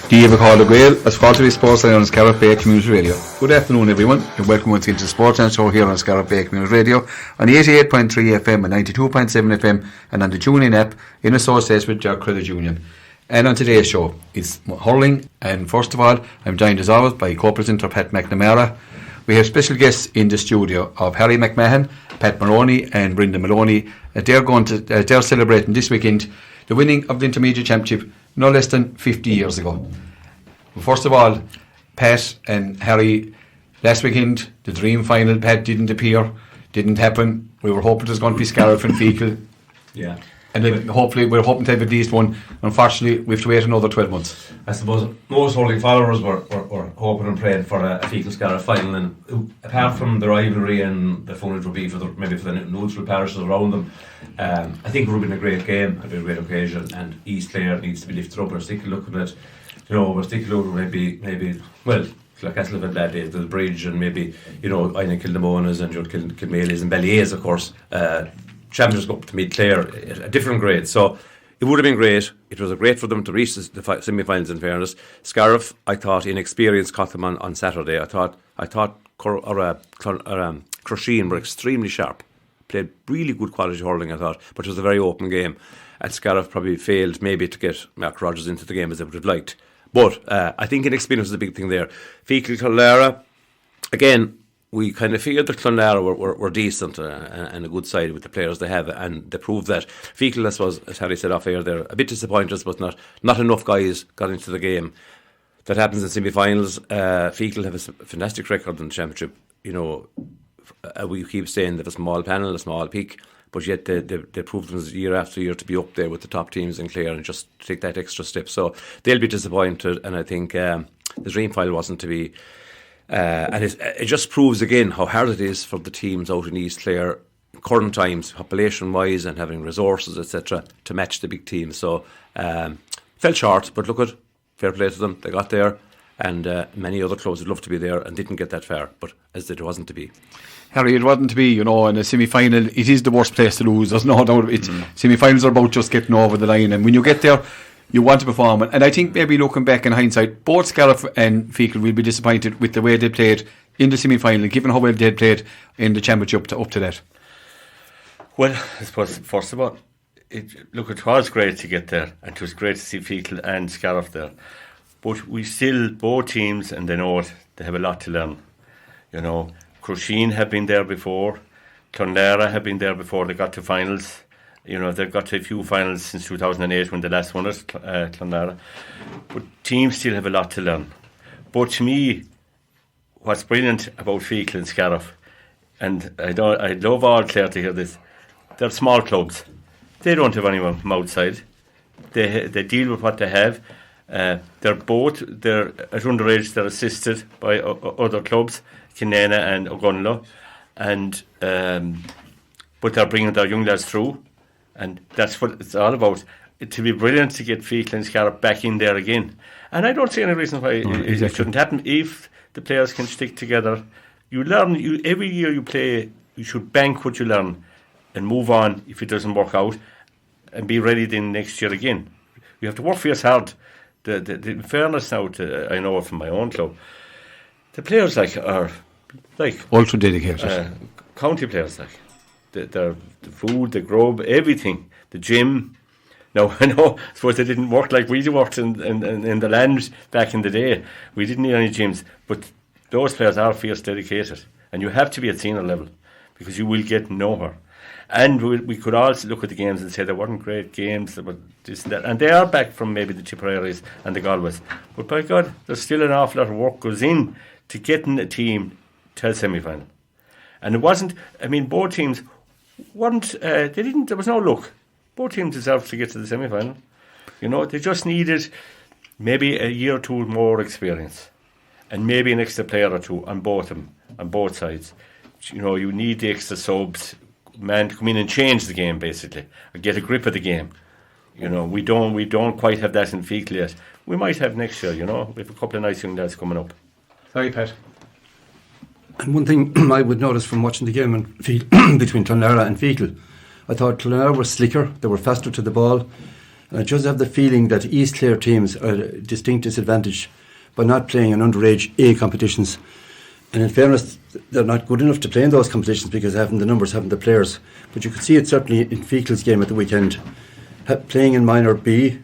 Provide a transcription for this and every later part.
David Gael, as Faltery Sportsline on Scariff Bay Community Radio. Good afternoon, everyone, and welcome once again to the Sportsline show here on Scariff Bay Community Radio on 88.3 FM and 92.7 FM and on the TuneIn app in association with Jack Credit Union. And on today's show, it's hurling, and first of all, I'm joined as always by co-presenter Pat McNamara. We have special guests in the studio of Harry McMahon, Pat Maloney and Brendan Maloney. They're celebrating this weekend the winning of the Intermediate Championship no less than 50 years ago. First of all, Pat and Harry, last weekend the dream final, Pat, didn't happen. We were hoping it was going to be Scariff and Fecal. Yeah. And then hopefully we're hoping to have at least one. Unfortunately, we have to wait another 12 months. I suppose most hurling followers were hoping and praying for a Fecal Scariff final, and apart from the rivalry and the fun it would be for the neutral parishes around them, I think it would have been a great game, it'd been a great occasion, and East Clare needs to be lifted up. We're still looking at, we're still looking maybe like Castle of bad days, the bridge, and maybe, Aina Kildamonas and Kilmaleys and Balliers, of course. Champions go up to meet Clare at a different grade, so it would have been great. It was great for them to reach the semi-finals. In fairness, Scariff, I thought, inexperienced caught them on Saturday. I thought Crusheen were extremely sharp, played really good quality hurling, I thought, but it was a very open game, and Scariff probably failed maybe to get Mark Rogers into the game as they would have liked. But I think inexperience is a big thing there. Fecal Clonlara, again, we kind of figured that Clonlara were decent and a good side with the players they have, and they proved that. Fecal, I suppose, as Harry said off air, they're a bit disappointed, but not enough guys got into the game. That happens in semi-finals. Fecal have a fantastic record in the championship. We keep saying they have a small panel, a small peak, but yet they proved them year after year to be up there with the top teams in Clare and just take that extra step. So they'll be disappointed, and I think the dream final wasn't to be. And it just proves again how hard it is for the teams out in East Clare, current times, population-wise and having resources, etc., to match the big teams. So fell short, but look at, fair play to them, they got there, and many other clubs would love to be there and didn't get that far, but as it wasn't to be. Harry, it wasn't to be, in a semi-final, it is the worst place to lose, there's no doubt. Semi-finals are about just getting over the line, and when you get there, you want to perform. And I think maybe looking back in hindsight, both Scariff and Fecal will be disappointed with the way they played in the semi-final, given how well they had played in the championship up to that. Well, I suppose, first of all, it was great to get there, and it was great to see Fecal and Scariff there. But we still, both teams, and they know it, they have a lot to learn. Crusheen have been there before, Clonlara have been there before they got to finals. They've got to a few finals since 2008 when the last one was Clonlara. But teams still have a lot to learn. But to me, what's brilliant about Fecal and Scariff, and I'd love all Clare to hear this, they're small clubs. They don't have anyone from outside. They deal with what they have. They're at underage, they're assisted by other clubs, Kinena and Ogunlo, and but they're bringing their young lads through. And that's what it's all about. To be brilliant to get Fecal and Scariff back in there again. And I don't see any reason why it shouldn't happen. If the players can stick together, you learn. Every year you play, you should bank what you learn and move on if it doesn't work out, and be ready then next year again. You have to work fierce hard. In fairness now, I know from my own club, the players are ultra dedicated. County players the food, the grub, everything, the gym. Now I suppose they didn't work like we worked in the land back in the day. We didn't need any gyms, but those players are fierce dedicated, and you have to be at senior level because you will get nowhere. And we could also look at the games and say there weren't great games, there were this and that, and they are back from maybe the Tipperaries and the Galways. But by God, there's still an awful lot of work goes in to getting a team to a semi-final. And it wasn't. Both teams weren't. There was no luck. Both teams deserved to get to the semi-final. They just needed maybe a year or two more experience, and maybe an extra player or two on both sides. You need the extra subs, man, to come in and change the game basically, or get a grip of the game. We don't quite have that in Fecal yet. We might have next year. We have a couple of nice young lads coming up. Sorry, Pat. And one thing I would notice from watching the game between Clonlara and Fecal, I thought Clonlara were slicker, they were faster to the ball. And I just have the feeling that East Clare teams are at a distinct disadvantage by not playing in underage A competitions. And in fairness, they're not good enough to play in those competitions because they haven't the numbers, haven't the players. But you could see it certainly in Fekal's game at the weekend. Playing in minor B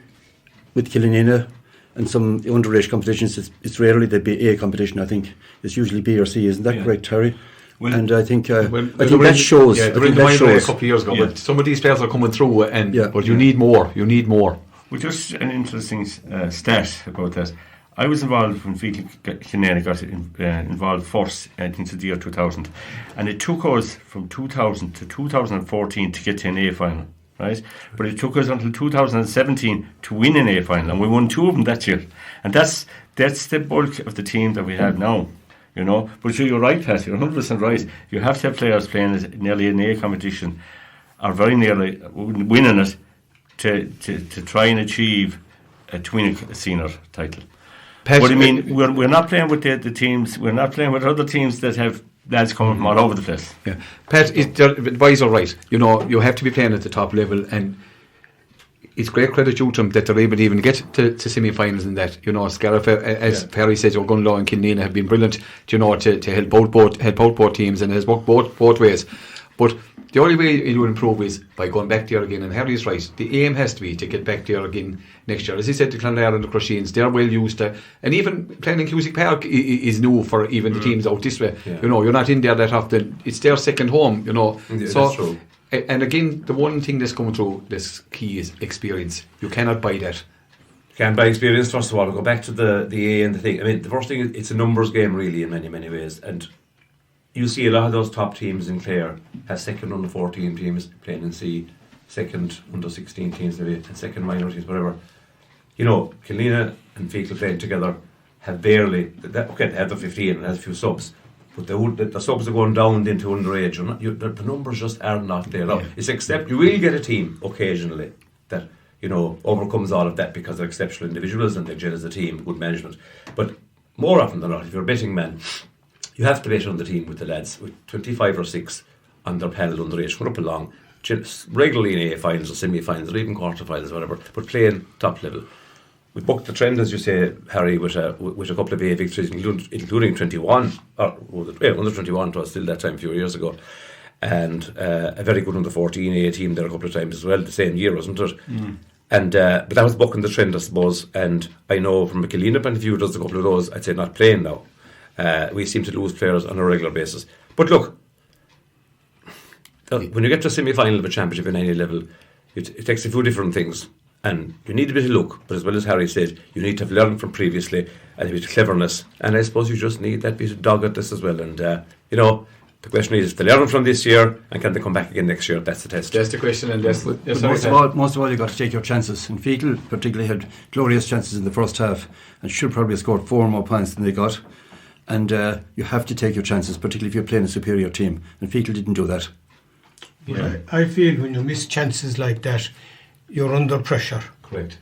with Killanena and some underage competitions, it's rarely the A competition, I think. It's usually B or C, isn't that correct, Terry? Well, and I think that shows. Yeah, they were in the minor a couple of years ago, but some of these players are coming through, but you need more. You need more. Well, just an interesting stat about that. I was involved when Killanena got involved first, I think it's the year 2000, and it took us from 2000 to 2014 to get to an A final, right? But it took us until 2017 to win an A final, and we won 2 of them that year. And that's the bulk of the team that we have now. You know, but you're right, Pat. You're 100% right. You have to have players playing nearly an A competition, or very nearly winning it, to try and achieve to win a senior title. Pat, but I mean, we're not playing with the teams. We're not playing with other teams that have lads coming from all over the place. Yeah, Pat, the boys are right. You know, you have to be playing at the top level, and it's great credit due to them that they're able to even get to semi-finals in that. You know, Scariff, as Perry says, Ogunlaw and Killanena have been brilliant, you know, to help out both teams, and it has worked both ways. But the only way you'll improve is by going back there again, and Harry's right. The aim has to be to get back there again next year. As he said, the Clonlair and the Crushines, they're well used to, and even playing in Cusick Park is new for even the teams out this way. Yeah. You know, you're not in there that often. It's their second home, you know. Yeah, so, that's true. And again, the one thing that's coming through this key is experience. You cannot buy that. You can't buy experience, first of all. We'll go back to the A and the thing. I mean, the first thing is it's a numbers game, really, in many, many ways. And you see a lot of those top teams in Clare have second under 14 teams playing in C, second under 16 teams, maybe, and second minor teams, whatever. You know, Killanena and Fecal playing together have barely, they have the 15 and has a few subs. But the subs are going down into underage. The numbers just are not there. Yeah. It's except you will get a team occasionally that, you know, overcomes all of that because they're exceptional individuals and they gel as a team, good management. But more often than not, if you're a betting man, you have to bet on the team with the lads with 25 or 6 on their panel underage, going up along, regularly in A finals or semi-finals or even quarter-finals, whatever, but playing top level. We booked the trend, as you say, Harry, with a couple of A victories, including 21, under 21, it was still that time a few years ago, and a very good under 14 A team there a couple of times as well, the same year, wasn't it? Mm. And but that was bucking the trend, I suppose. And I know from a Killanena point of view, there's a couple of those, I'd say, not playing now. We seem to lose players on a regular basis. But look, when you get to a semi-final of a championship in any level, it takes a few different things. And you need a bit of luck, but as well as Harry said, you need to have learned from previously and a bit of cleverness. And I suppose you just need that bit of doggedness as well. And, you know, the question is, if they learn from this year and can they come back again next year? That's the test. That's the question. And that's most of all, you've got to take your chances. And Fecal particularly had glorious chances in the first half and should probably have scored 4 more points than they got. And you have to take your chances, particularly if you're playing a superior team. And Fecal didn't do that. Yeah. I feel when you miss chances like that, you're under pressure. Correct.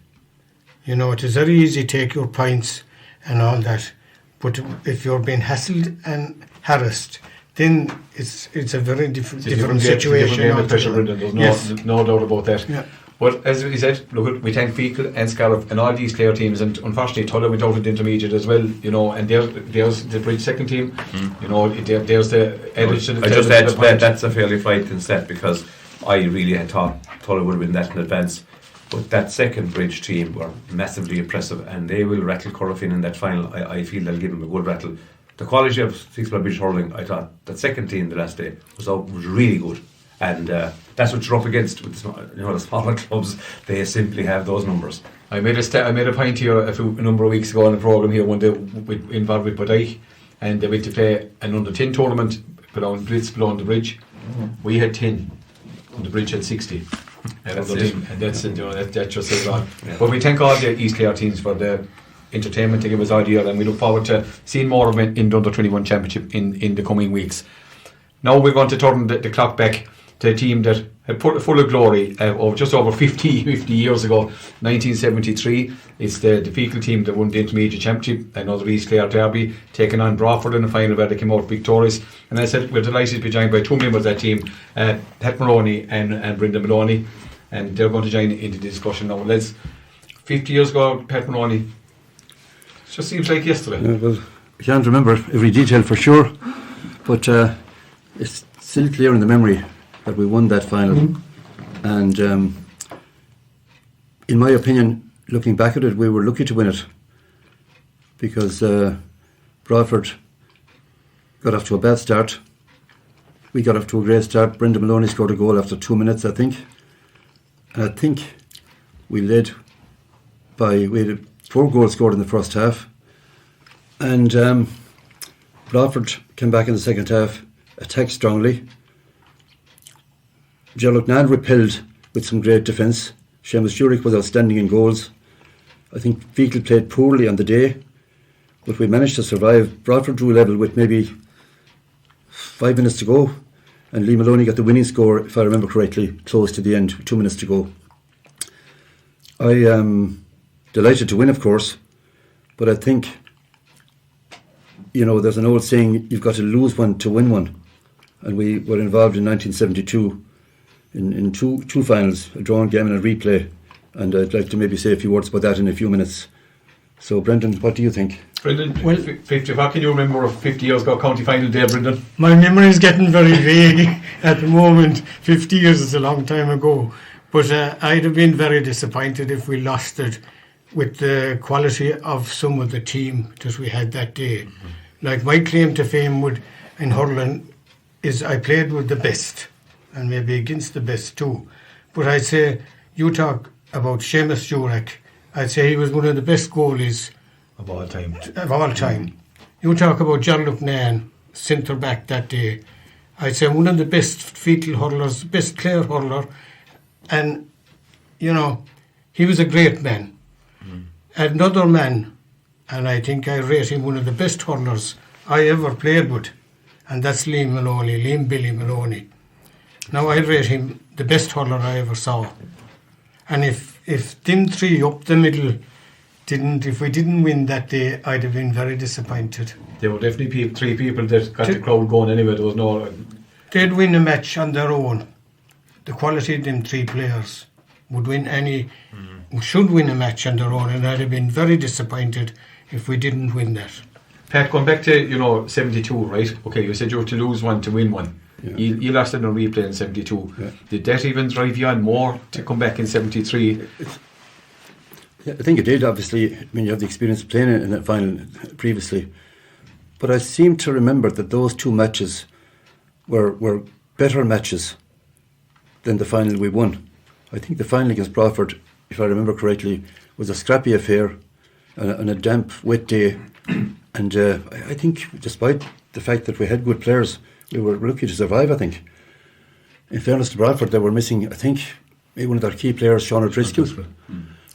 You know, it is very easy to take your points and all that, but if you're being hassled and harassed, then it's a very different situation. There's no doubt about that. Yeah. But as we said, look, we thank Fecal and Scariff and all these Clare teams, and unfortunately Tulla went out at intermediate as well, you know, and there's the Bridge second team, you know, there's the edge to the... I just add to that, that's a fairly frightening set because I really had thought Tulla would have been that in advance. But that second Bridge team were massively impressive, and they will rattle Corofin in that final. I feel they'll give them a good rattle. The quality of Six-Bar Bridge hurling, I thought that second team the last day was really good, and that's what you're up against with the smaller clubs. They simply have those numbers. I made a point here a number of weeks ago on the programme here one day involved with Badai, and they went to play an under 10 tournament below the Bridge. We had 10, and the Bridge had 60. And that's it, you know, that just says on. Yeah. But we thank all the East Clare teams for the entertainment they give us all year, and we look forward to seeing more of it in the Under 21 Championship in the coming weeks. Now we're going to turn the clock back to a team that had put full of glory just over 50 years ago, 1973. It's the Fecal team that won the Intermediate Championship, another East Clare derby, taking on Brawford in the final where they came out victorious. And as I said, we're delighted to be joined by 2 members of that team, Pat Maloney and Brendan Maloney. and they're going to join into the discussion now. 50 years ago, Pat Maloney, it just seems like yesterday. Yeah, well, I can't remember every detail for sure, but it's still clear in the memory that we won that final. And in my opinion, looking back at it, we were lucky to win it, because Bradford got off to a bad start. We got off to a great start. Brendan Maloney scored a goal after 2 minutes, I think. And I think we led we had 4 goals scored in the first half. And Bradford came back in the second half, attacked strongly. Gerald Nan repelled with some great defence. Seamus Jurek was outstanding in goals. I think Fecal played poorly on the day, but we managed to survive. Bradford drew level with maybe 5 minutes to go, and Lee Maloney got the winning score, if I remember correctly, close to the end, 2 minutes to go. I am delighted to win, of course, but I think, there's an old saying, you've got to lose one to win one. And we were involved in 1972 in two finals, a drawn game and a replay. And I'd like to maybe say a few words about that in a few minutes. So, Brendan, what do you think? Brendan, 50, what can you remember of 50 years ago county final day, Brendan? My memory is getting very vague at the moment. 50 years is a long time ago. But I'd have been very disappointed if we lost it with the quality of some of the team that we had that day. Like, my claim to fame in hurling is I played with the best, and maybe against the best too. But I'd say, you talk about Seamus Jurek, I'd say he was one of the best goalies of all time. You talk about Gerald Nan, centre back that day. I'd say one of the best Fecal hurlers, best Clare hurler, and he was a great man. Another man, and I think I rate him one of the best hurlers I ever played with, and that's Liam Billy Maloney. Now I rate him the best hurler I ever saw. And if them three up the middle if we didn't win that day, I'd have been very disappointed. There were definitely 3 people that got the crowd going anyway. There was no... They'd win a match on their own. The quality of them 3 players would win should win a match on their own, and I'd have been very disappointed if we didn't win that. Pat, going back to 72, right? Okay, you said you were to lose one to win one. Yeah. You lost it in a replay in 72. Yeah. Did that even drive you on more to come back in 73? I think it did, obviously. I mean, you have the experience of playing in that final previously. But I seem to remember that those 2 matches were better matches than the final we won. I think the final against Bradford, if I remember correctly, was a scrappy affair on a damp, wet day. And I think, despite the fact that we had good players, we were lucky to survive, I think. In fairness to Bradford, they were missing, I think, maybe one of their key players, Sean O'Driscoll.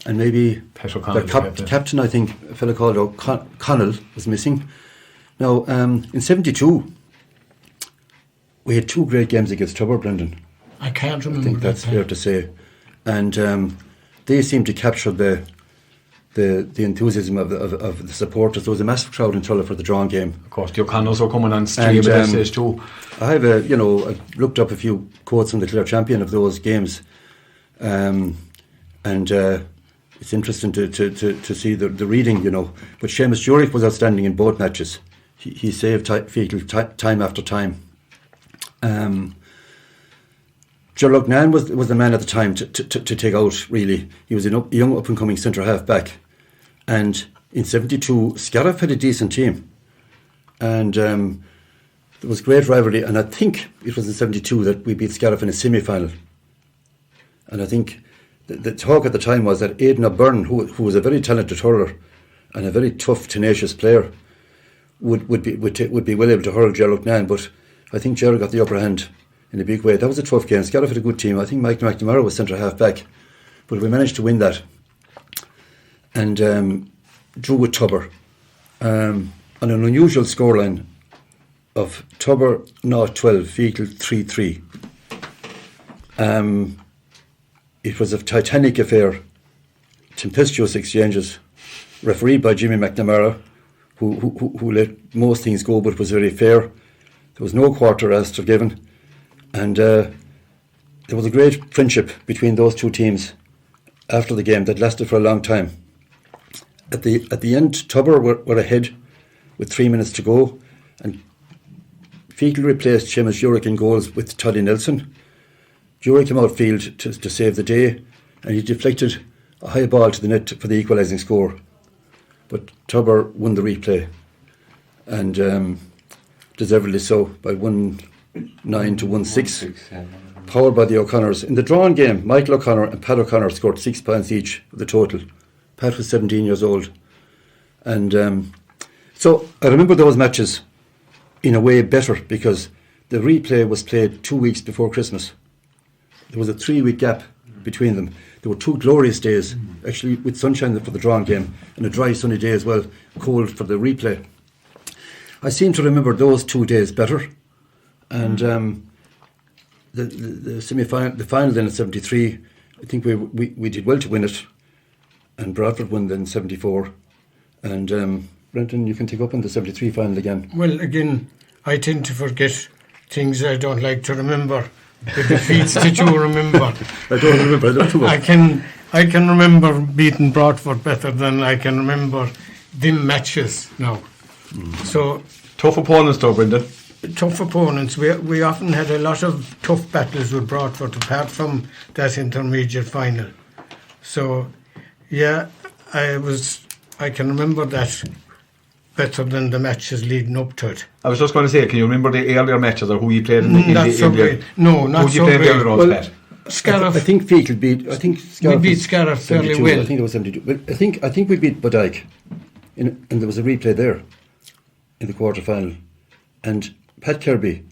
And maybe their captain, I think, a fellow called O'Connell, was missing. Now, in 72, we had 2 great games against Tubber, Brendan. I can't remember. I think that's fair to say. And they seemed to capture the enthusiasm of the supporters. There was a massive crowd in Tulla for the drawn game. Of course, the O'Connells were coming on stream at that stage too. I have I looked up a few quotes from the Clare champion of those games, and it's interesting to see the reading, But Seamus Jurek was outstanding in both matches. He saved Fecal time after time. Gerald Nan was the man at the time to take out, really. He was a young up-and-coming centre-half back. And in 72, Scariff had a decent team. And there was great rivalry. And I think it was in 72 that we beat Scariff in a semi-final. And I think the talk at the time was that Aidan O'Byrne, who was a very talented hurler and a very tough, tenacious player, would be well able to hurl Gerald Nan. But I think Gerald got the upper hand in a big way. That was a tough game. Scariff had a good team. I think Mike McNamara was centre-half back. But we managed to win that. And drew with Tubber. On an unusual scoreline of Tubber 0-12, Fecal 3-3. It was a titanic affair. Tempestuous exchanges. Refereed by Jimmy McNamara, who let most things go but was very fair. There was no quarter asked or given. And there was a great friendship between those two teams after the game that lasted for a long time. At the end, Tubber were ahead with 3 minutes to go, and Fecal replaced Seamus Jurek in goals with Toddy Nelson. Jurek came outfield to save the day, and he deflected a high ball to the net for the equalising score. But Tubber won the replay, and deservedly so, by 1-9 to 1-6. Powered by the O'Connors. In the drawn game, Michael O'Connor and Pat O'Connor scored 6 points each for the total. Pat was 17 years old. And so I remember those matches in a way better because the replay was played 2 weeks before Christmas. There was a 3-week gap between them. There were 2 glorious days, actually, with sunshine for the drawn game and a dry sunny day as well, cold for the replay. I seem to remember those 2 days better. And the semi-final, the final then at 73, I think we did well to win it, and Bradford won then 74. And Brenton, you can take up on the 73 final again. Well, again, I tend to forget things I don't like to remember. The defeats that you remember. I don't remember. I don't know. I can remember beating Bradford better than I can remember them matches now. So Tough opponents though, Brendan. tough opponents. We often had a lot of tough battles with Bradford apart from that intermediate final. So yeah, I can remember that better than the matches leading up to it. I was just going to say, can you remember the earlier matches or who you played in the Not so great. No, not who you so played great. the other ones, Pat? Scariff. I think Fecal beat. I think Scariff We beat was Scariff fairly 72. well. I think it was 72. But I think we beat Bodyke, and there was a replay there in the quarter final, and Pat Kirby,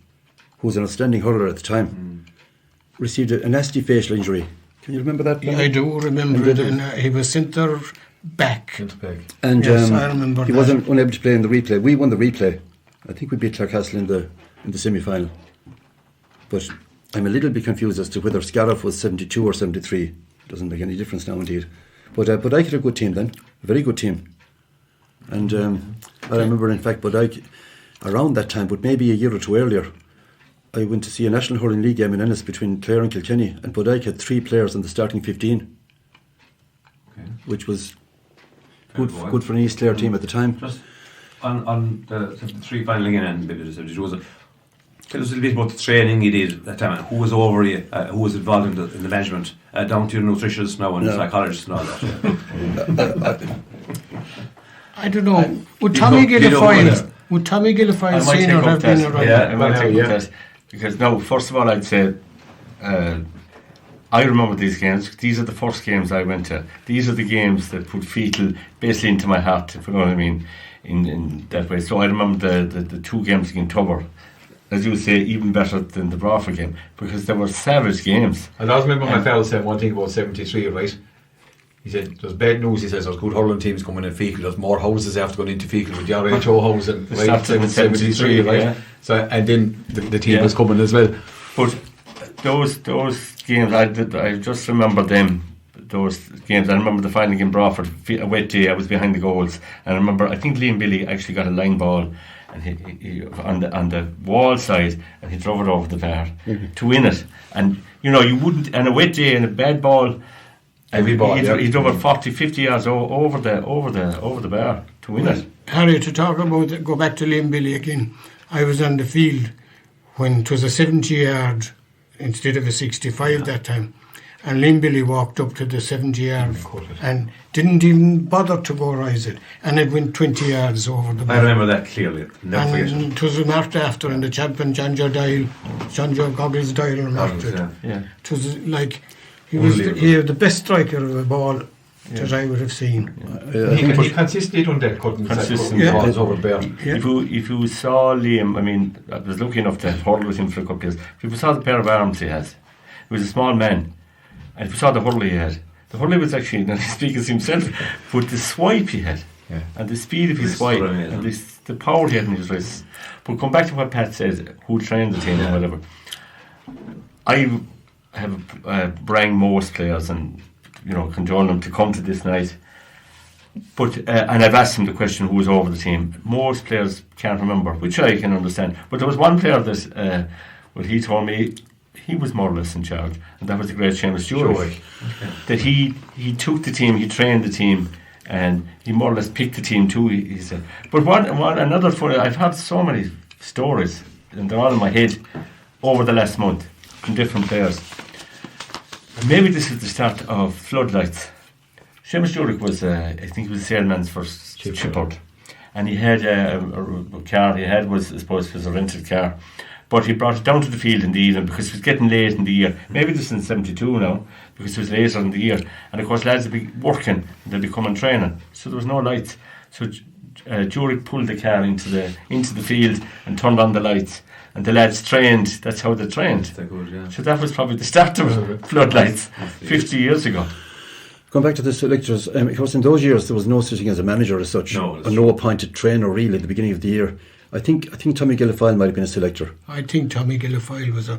who was an outstanding hurler at the time, received a nasty facial injury. Can you remember that? I do remember it, and he was centre back. And Yes, I remember he that. wasn't unable to play in the replay. We won the replay. I think we beat Clarecastle in the semi-final. But I'm a little bit confused as to whether Scariff was 72 or 73. Doesn't make any difference now, indeed. But I had a good team then, a very good team. And I remember, in fact, Bodyke around that time, but maybe a year or two earlier, I went to see a National Hurling League game in Ennis between Clare and Kilkenny, and Bodyke had 3 players in the starting 15, which was good for an East Clare team at the time. Just on the 73 final again, and maybe the 72, tell us a little bit about the training you did at that time. Who was over you? Who was involved in the management? Down to your nutritionists now and psychologists and all that. I don't know. Would Tommy Gillifoyle Senior have been around? Yeah, I might take that. Because no, first of all, I'd say I remember these games. These are the first games I went to. These are the games that put Fecal basically into my heart, if you know what I mean, in that way. So I remember the 2 games against Tubber, as you would say, even better than the Bradford game, because they were savage games. And I remember my fellow said one thing about 73, right? He said, there's bad news, he says, there's good hurling teams coming in Fecal, there's more houses after going into Fecal with the RHO house and right, 73, right? Yeah. So, and then the team was coming as well. But those games, I just remember them. Those games, I remember the final game Bradford, a wet day, I was behind the goals, and I remember, I think Liam Billy actually got a line ball, and he on the wall side, and he drove it over the bar to win it. And you know, you wouldn't, and a wet day and a bad ball. Heavy ball, he drove it 40, 50 yards over the bar to win it. Harry, to talk about, go back to Liam Billy again. I was on the field when it was a 70-yard instead of a 65 that time, and Liam Billy walked up to the 70-yard and didn't even bother to go rise it, and it went 20 yards over the bar. I remember that clearly. Never forget it. And it was marked after, and the champion John Joe Goggles Dial marked it. Yeah. It was like he was the best striker of the ball that I would have seen. He consistently done that, cutting balls over the bar. If you saw Liam, I mean, I was lucky enough to hurl with him for a couple of years. If you saw the pair of arms he has, he was a small man, and if you saw the hurl he had, the hurl was actually, not speaking as himself, but the swipe he had, and the speed of his swipe, and the power he had in his wrists. But come back to what Pat said, who trained the team and whatever. I have rang most players and cajoled them to come to this night. But and I've asked them the question, who was over the team. Most players can't remember, which I can understand. But there was one player that, he told me, he was more or less in charge, and that was the great Seamus Stewart. That he took the team, he trained the team, and he more or less picked the team too. He said, but one another funny. I've had so many stories, and they're all in my head over the last month from different players. Maybe this is the start of floodlights. Seamus Stewart was, I think he was salesman's for Chippard, and he had a car. He had was, I suppose, was a rented car, but he brought it down to the field in the evening because it was getting late in the year. Maybe this is in '72 now, because it was later in the year, and of course lads would be working and they'd be coming training, so there was no lights. So Jurek pulled the car into the field and turned on the lights. And the lads trained, that's how they trained. Good, yeah. So that was probably the start of floodlights 50 years ago. Going back to the selectors, of course in those years there was no such thing as a manager as such, or no appointed trainer really at the beginning of the year. I think Tommy Gillifile might have been a selector. I think Tommy Gillifile was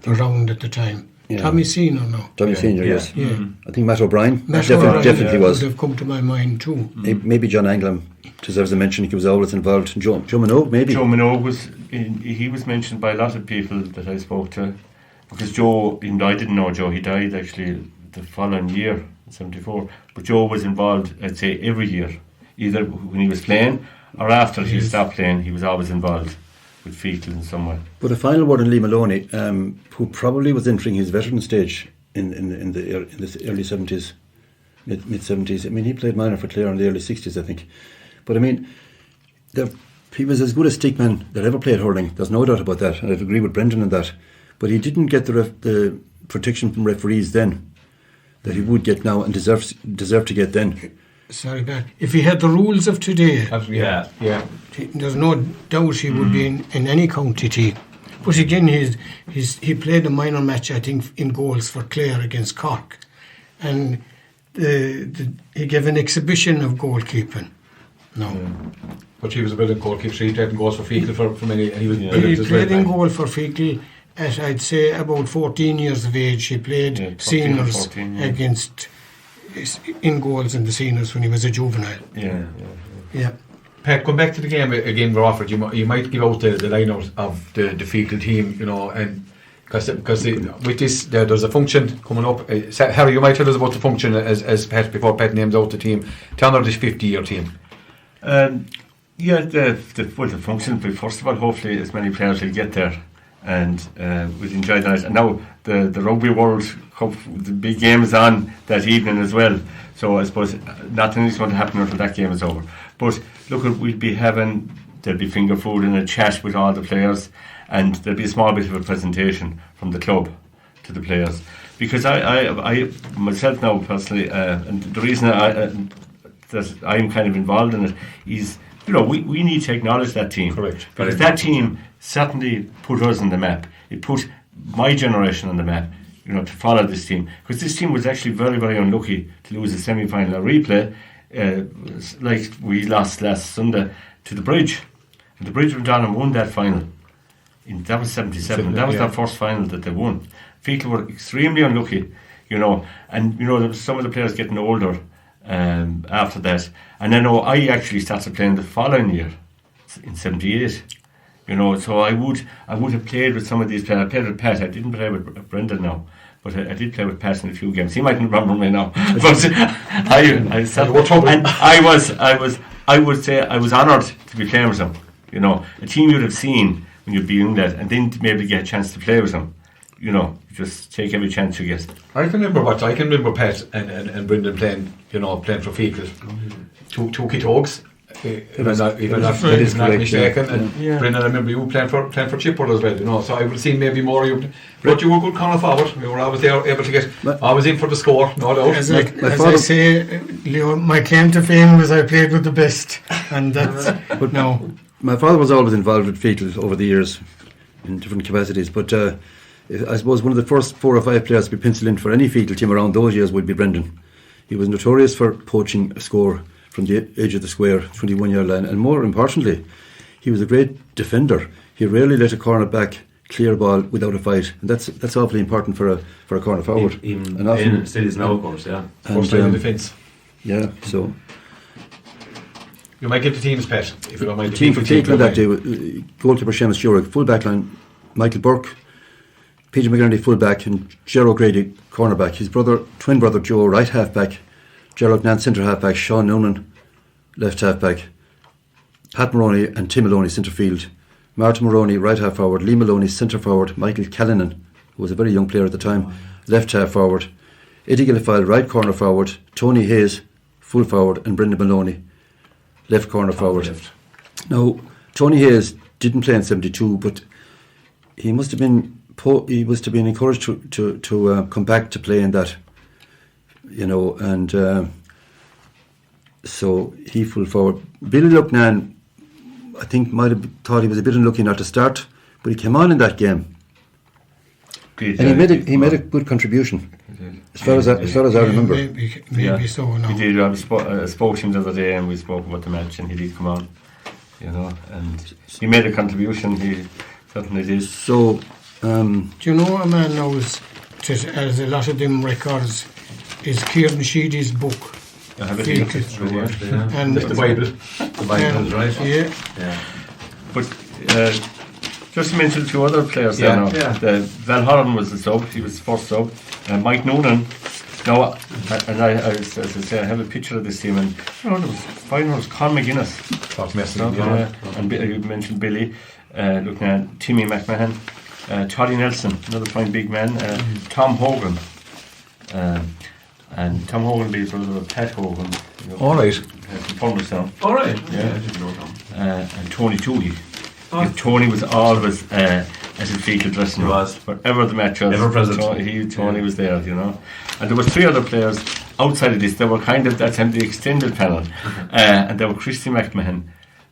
around at the time. Yeah. Tommy Senior now. Tommy Senior, yes. Yeah. I think Matt O'Brien definitely was. Would have come to my mind too. Maybe John Anglam deserves a mention. He was always involved. Joe Minogue, maybe. Joe Minogue was mentioned by a lot of people that I spoke to, because Joe, even though I didn't know Joe, he died actually the following year, 1974. But Joe was involved, I'd say, every year, either when he was playing or after he stopped playing. He was always involved with Fetal in some way. But a final word on Lee Maloney, who probably was entering his veteran stage in the early 70s, mid 70s. I mean, he played minor for Clare in the early 60s, I think. But I mean, he was as good a stickman that ever played hurling. There's no doubt about that, and I'd agree with Brendan on that. But he didn't get the protection from referees then that he would get now and deserved to get then. Sorry, Pat. If he had the rules of today, Yeah. there's no doubt he would be in any county team. But again, he played a minor match, I think, in goals for Clare against Cork, and he gave an exhibition of goalkeeping. No, But he was a brilliant goalkeeper. He played goals for Fecal for many, and he was brilliant he as well. played in goal for Fecal at, I'd say, about 14 years of age. He played seniors against in goals in the seniors when he was a juvenile. Yeah. Pat, going back to the game again, Crawford, you might give out the lineup of the Fecal team, you know, and because with this there's a function coming up. Harry, you might tell us about the function as Pat, before Pat names out the team. Tell us this 50-year team. The function will be, first of all, hopefully as many players will get there, and we'll enjoy the night. And now the Rugby World Cup, the big game is on that evening as well. So I suppose nothing is going to happen until that game is over. But look, there'll be finger food and a chat with all the players, and there'll be a small bit of a presentation from the club to the players. Because I myself now personally, and the reason that I'm kind of involved in it is, you know, we need to acknowledge that team. Correct. Because that team certainly put us on the map. It put my generation on the map, you know, to follow this team. Because this team was actually very, very unlucky to lose a semi-final replay, like we lost last Sunday to the Bridge. And the Bridge went down and won that final. That was 77. That was their first final that they won. Fecal were extremely unlucky, you know. And, you know, there was some of the players getting older after that. And then I actually started playing the following year, in 78. You know, so I would have played with some of these players. I played with Pat. I didn't play with Brendan now, but I did play with Pat in a few games. He mightn't remember me now, but I said, and I would say I was honoured to be playing with him. You know, a team you'd have seen when you'd be young lad, and then to maybe get a chance to play with him. You know, just take every chance you get. I can remember Pat and Brendan playing for Fecal. Two key dogs. If I'm not mistaken, and Brendan, I remember you playing for Chippard as well, you know. So I would see maybe more of you, but you were good corner forward. You were always there, able to get. I was in for the score, no doubt. As I say, Leo, my claim to fame was I played with the best, and that's. But no, my father was always involved with Fecal over the years in different capacities, but I suppose one of the first 4 or 5 players to be penciled in for any Fecal team around those years would be Brendan. He was notorious for poaching a score from the edge of the square, 21-yard line, and more importantly, he was a great defender. He rarely let a corner back clear ball without a fight, and that's awfully important for a corner forward. Even and still is now, of course, yeah. First line of defence. Yeah, so you might get the teams, Pat, if you don't mind. The team for Fecal that day: goalkeeper Seamus Stewart, full back line Michael Burke, Peter McGinty full-back, and Ger O'Grady cornerback. His twin brother Joe, right half-back. Ger Loughnane centre half-back. Sean Noonan left half-back. Pat Maroney and Tim Maloney centre field. Martin Maroney right half forward. Lee Maloney centre forward. Michael Callanan, who was a very young player at the time, left half forward. Eddie Gillifield right corner forward. Tony Hayes full forward, and Brendan Maloney left corner forward. Now, Tony Hayes didn't play in 72, but he must have been encouraged to come back to play in that, and so he full forward. Billy Loughnane, I think, might have thought he was a bit unlucky not to start, but he came on in that game, and he made a good contribution, as far as I remember. Maybe so. No. He did. I spoke to him the other day, and we spoke about the match, and he did come on, and he made a contribution. He certainly did. So, do you know a man knows, as a lot of them records, is Kieran Sheedy's book. I have it. And the Bible, right? Yeah. But just to mention 2 other players there now. Val Horan was the sub. He was first sub. Mike Noonan. Now, and as I say, I have a picture of this team, and there was finals. Con McGuinness. And you mentioned Billy. Looking at Timmy McMahon, Toddy Nelson, another fine big man. Tom Hogan. And Tom Hogan be brother of Pat Hogan. All right. From Palmerstown. All right. Yeah. And Tony Toohey. Tony was always at his feet dressing room. Wherever the match was, ever present. Tony was there, And there was 3 other players outside of this. They were kind of the extended panel, and there were Christy McMahon,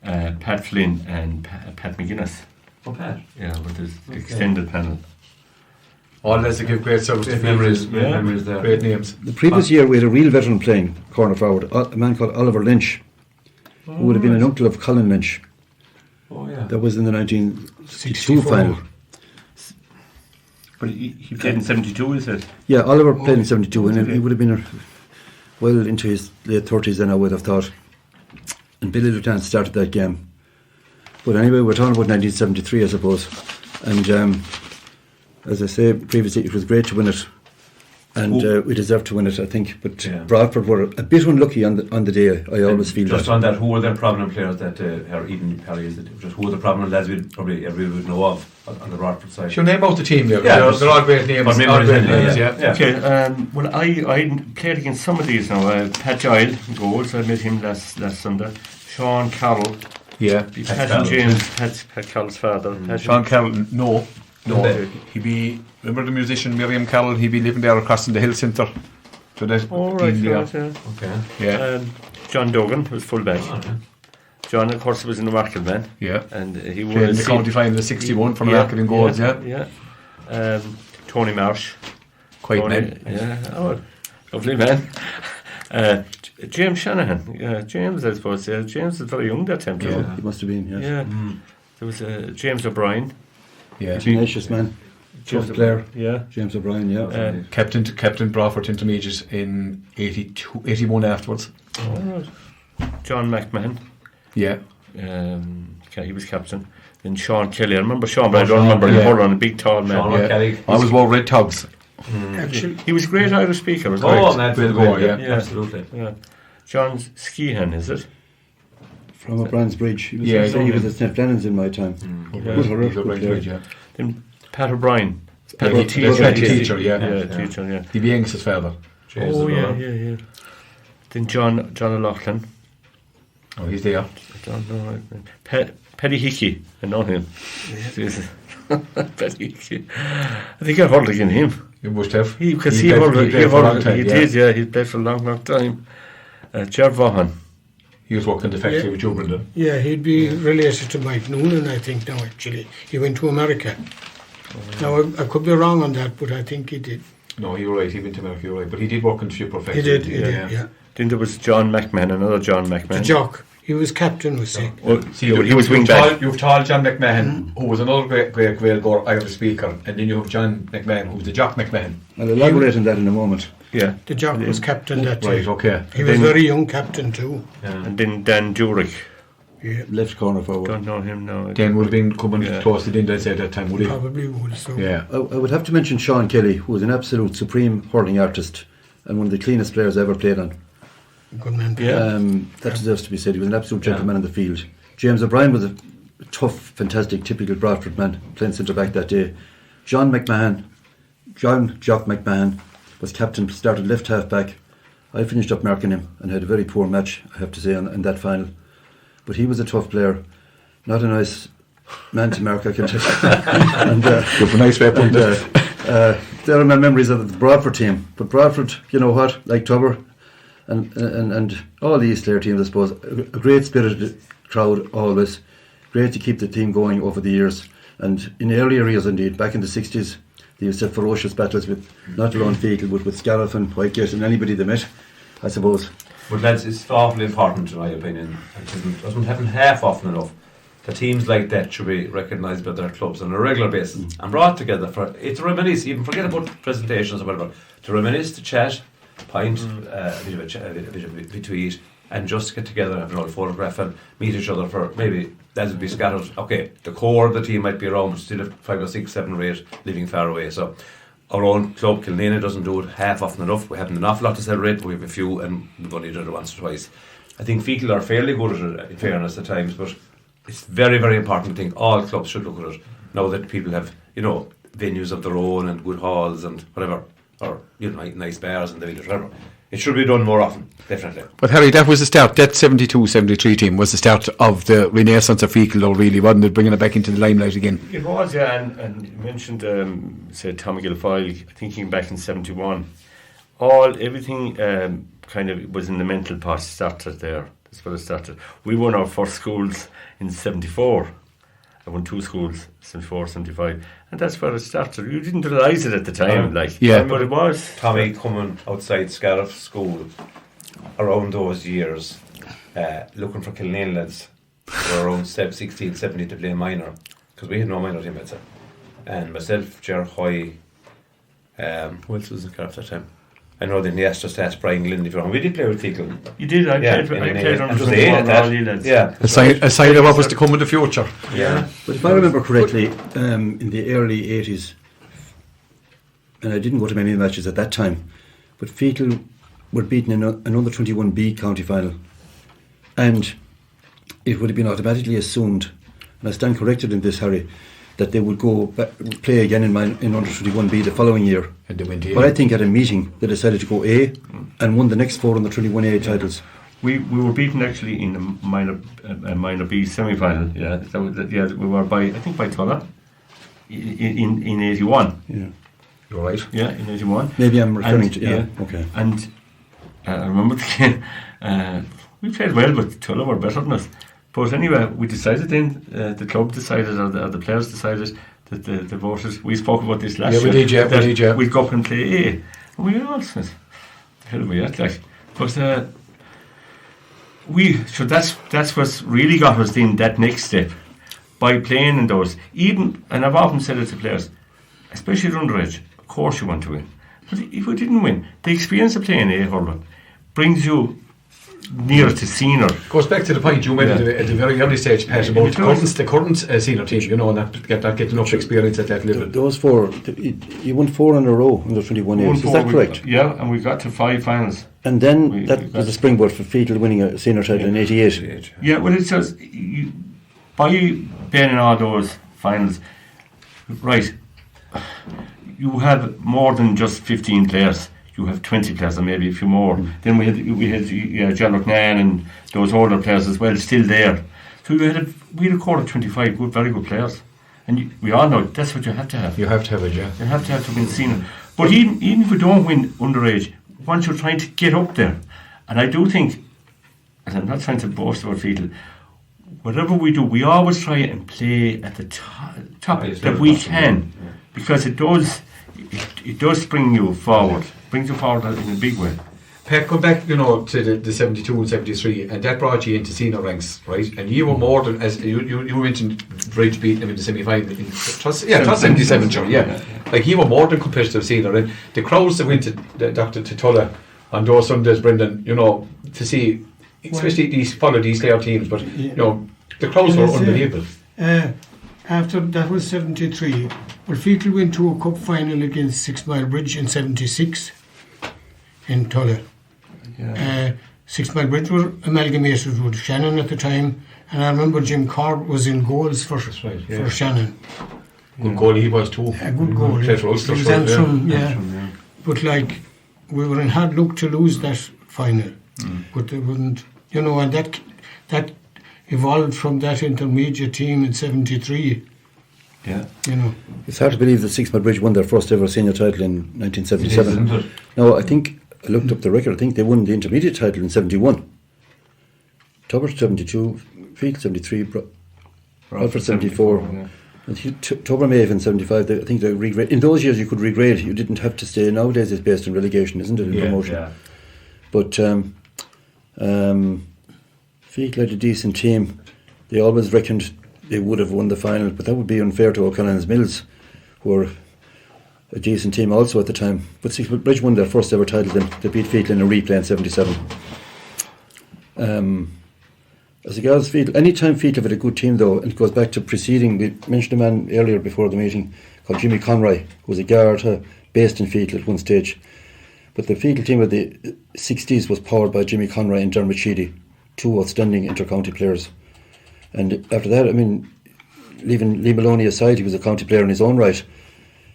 Pat Flynn, and Pat McGuinness. Oh, Pat. Yeah, with his extended panel. All let's give great service to Memories there. Great names. the previous year we had a real veteran playing corner forward, a man called Oliver Lynch, who would have been an uncle of Colin Lynch. Oh, yeah. That was in the 1962 final. But he played in 72, is it? Yeah, Oliver played in 72, and he would have been well into his late 30s then, I would have thought. And Billy Loughnane started that game. But anyway, we're talking about 1973, I suppose. And as I say previously, it was great to win it. And we deserved to win it, I think. But Bradford were a bit unlucky on the day. I always feel just that. on that, who were their prominent players that are Eden Perry? Is it just who were the prominent lads probably everybody would know of on the Bradford side? Should name out the team there. Yeah, they're all great names. Okay. Well, I played against some of these now. Pat Giles goals. I met him last Sunday. Sean Carroll. Yeah. Pat and James. Pat Carroll's father. Sean Carroll. No. He be. Remember the musician Miriam Carroll? He be living there across in the Hill Centre. So that's Okay. Yeah. John Duggan was full back. John, of course, was in the market man. Yeah. And he played in was the county final in 61 from market in goals. Yeah. Tony Marsh. Quite man. Yeah. Lovely man. James Shanahan. Yeah, James, I suppose. Yeah, James was very young that time too. Yeah, he must have been. Yes. Yeah. There was James O'Brien. Yeah. Tenacious man. Tough player. Yeah. James O'Brien. Yeah. Captain Bradford Intermediate in 81 afterwards. John McMahon. Yeah. He was captain. Then Sean Kelly. I remember Sean, but I don't remember him. Hold on, a big tall man. Sean Kelly. I was wore red togs. Actually, he was a great Irish speaker. Was yeah, absolutely. Yeah. John Skehan, is it? From O'Brien's Bridge. He was at St. Flannan's in my time. Then Pat O'Brien. Teacher. Teacher. He be Angus's father. Yeah. Then John O'Loughlin. Oh, he's there. I don't know. Paddy Hickey. I know him. Paddy Hickey. I think I heard again him. You must have. He did, yeah. He played for a long time. Ger Vaughan. He was working the factory with Joe Brendan. Yeah, he'd be related to Mike Noonan, I think, now, actually. He went to America. Now, I could be wrong on that, but I think he did. No, you're right, he went to America, you're right. But he did work in the shipper factory. He did, yeah. Then there was John McMahon, another John McMahon. The jock. He was captain, was he? He was wing back. You've tall John McMahon, who was another great Irish speaker, and then you have John McMahon, who was the Jock McMahon. I'll elaborate on that in a moment. Yeah. The jock was captain that Right, time. okay. He was very young captain too. Yeah. And then Dan Jurek. left corner forward. Don't know him now. Dan would have been coming close to the end at that time, would he? Probably would. So. Yeah. I would have to mention Sean Kelly, who was an absolute supreme hurling artist and one of the cleanest players I ever played on. Good man. That deserves to be said. He was an absolute gentleman in the field. James O'Brien was a tough, fantastic, typical Bradford man, playing centre back that day. John Jock McMahon was captain, started left half back. I finished up marking him and had a very poor match, I have to say, in that final. But he was a tough player, not a nice man to mark, I can tell you. And, Good, nice way of putting it. there are my memories of the Bradford team. But Bradford, you know what, like Tubber and all the East Clare teams, I suppose, a great spirited crowd always. Great to keep the team going over the years. And in the earlier years, indeed, back in the 60s, they used to have ferocious battles with not alone Fecal, but with Scariff and Whitegate and anybody they met, I suppose. But lads, it's awfully important in my opinion. It doesn't happen half often enough. The teams like that should be recognised by their clubs on a regular basis and brought together for it to reminisce. Even forget about presentations or whatever. To reminisce, to chat, pint, a bit to eat, and just get together, have an old photograph, and meet each other for maybe that would be scattered. Okay, the core of the team might be around, but still have 5 or 6, 7 or 8 living far away. So our own club, Kilnena, doesn't do it half often enough. We haven't an awful lot to celebrate, but we have a few, and we've only done it once or twice. I think Fecal are fairly good at it, in fairness, at times, but it's very, very important. I think all clubs should look at it now that people have, venues of their own and good halls and whatever, or nice bars and the village, whatever. It should be done more often, definitely. But Harry, that was the start. That 72-73 team was the start of the renaissance of Fecal, though, really, wasn't it? Bringing it back into the limelight again. It was, yeah. And you mentioned, say, Tommy Guilfoyle, I think he came back in 71. Everything kind of was in the mental part, started there. That's where it started. We won our first schools in 74. I won 2 schools, 74, 75. And that's where it started. You didn't realise it at the time, but it was. Tommy coming outside Scariff School around those years, looking for Kilnane lads who were around 16, 17 to play minor, because we had no minor team, I'd say. And myself, Ger Hoy, who else was in Scariff that time? I know then he asked us to ask Brian Glynn if you're on. We did play with Fecal. You did, I played on the Yeah. A sign of what was to come in the future. Yeah. But if I remember correctly, in the early 80s, and I didn't go to many matches at that time, but Fecal were beaten in an under 21B county final, and it would have been automatically assumed, and I stand corrected in this, Harry, that they would go play again in under 21B the following year. And they went A. But I think at a meeting they decided to go A and won the next 4 on the 21A titles. We were beaten actually in the minor B semi-final. We were by Tulla in 81. Yeah, You're right. Yeah, in 81. Maybe I'm referring to okay. And I remember the game. We played well, but Tulla were better than us. But anyway, we decided then, the club decided, or the players decided, that the voters, we spoke about this last year. We did, yeah. We'd go up and play A. And we all said, the hell are we at, like? But that's what's really got us in that next step. By playing in those, and I've often said it to players, especially at underage, of course you want to win. But if we didn't win, the experience of playing A hurling brings you nearer to senior. Goes back to the point you made at the very early stage, Pat, about the current senior team, and not getting enough experience at that level. Those 4, you won 4 in a row in the 21A. Is that correct? Yeah, and we got to 5 finals. And then that was a springboard for Fecal winning a senior title in 88. Yeah, well, it says by being in all those finals, right? You have more than just 15 players. You have 20 players, or maybe a few more. Then we had John McNairn and those older players as well, still there. So we had a core of 25 very good players, and we all know that's what you have to have. You have to have it, yeah. You have to win senior. But even if we don't win underage, once you're trying to get up there, and I do think, and I'm not trying to boast about Fecal, whatever we do, we always try and play at the top that we can, because it does bring you forward. Brings you forward in a big way. Pat, come back, to the 72 and 73, and that brought you into senior ranks, right? And you were more than, as you mentioned, Bridge beat them in the semi-final. It was 77, sure, yeah. Like, you were more than competitive senior. And the crowds that went to Dr. Tulla on those Sundays, Brendan, to see especially these Clare teams, but you know the crowds were unbelievable. After that was 73. Well, Fecal went to a cup final against 6 Mile Bridge in 76 in Tulla. 6 Mile Bridge were amalgamated with Shannon at the time, and I remember Jim Corr was in goals for Shannon. Good goal he was too. A good goal. Played for Ulster. He was Antrim, But like, we were in hard luck to lose that final. But they wouldn't, you know, and that evolved from that intermediate team in 73. Yeah. You know. It's hard to believe that 6 Mile Bridge won their first ever senior title in 1977. No, I think, I looked up the record, I think they won the intermediate title in 71. Tubbert 72, Fecal 73, Alfred 74. Tobermave in 75, I think they regrade. In those years you could regrade, you didn't have to stay. Nowadays it's based on relegation, isn't it, in promotion? Yeah. But Fecal had a decent team. They always reckoned they would have won the final, but that would be unfair to O'Connell's Mills, who were a decent team also at the time. But 6 Mile Bridge won their first ever title then. They beat Fecal in a replay in 77. As regards Fecal, any time Fecal had a good team though, and it goes back to preceding, we mentioned a man earlier before the meeting called Jimmy Conroy, who was a guard based in Fecal at one stage. But the Fecal team of the 60s was powered by Jimmy Conroy and Dermot Sheedy, two outstanding inter-county players. And after that, I mean, leaving Lee Maloney aside, he was a county player in his own right.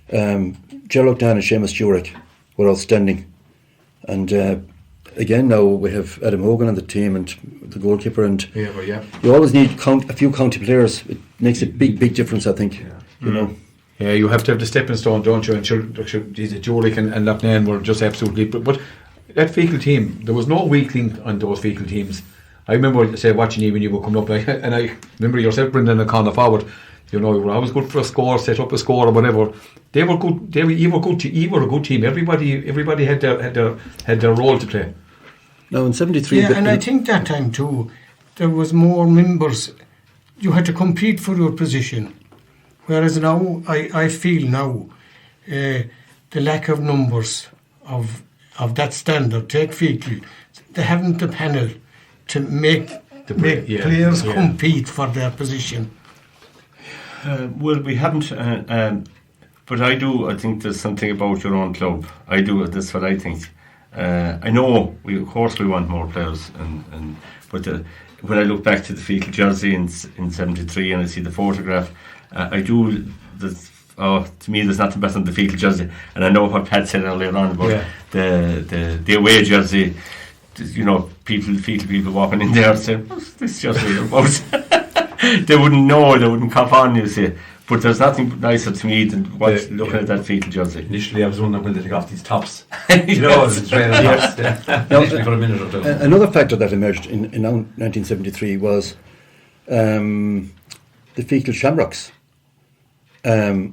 Gerald Dan and Seamus Jurek were outstanding. And again, now we have Adam Hogan on the team and the goalkeeper. And you always need a few county players. It makes a big difference, I think. You know. Yeah, you have to have the stepping stone, don't you? And Jurek and Loughnane were just absolutely. But that Fecal team, there was no weak link on those Fecal teams. I remember watching you when you were coming up, and I remember yourself, Brendan, and Conor forward. You know, you were always good for a score, set up a score or whatever. They were good. You were a good team. Everybody had their role to play. Now in 73, and I think that time too, there was more members. You had to compete for your position, whereas now I feel now the lack of numbers of that standard. Take Fecal, they haven't the panel to make players compete for their position. Well, we haven't, but I think there's something about your own club. That's what I think. I know, of course, we want more players, but when I look back to the Fecal jersey in 73 and I see the photograph, to me there's nothing better than the Fecal jersey. And I know what Pat said earlier on about the away jersey. You know, Fecal people walking in there saying, "What's this jersey about?" They wouldn't know, they wouldn't cop on, you see. But there's nothing nicer to me than looking at that Fecal jersey. Initially, I was wondering when they take off these tops. You know, it's training tops. Initially for a minute or two. Another factor that emerged in 1973 was the Fecal Shamrocks. I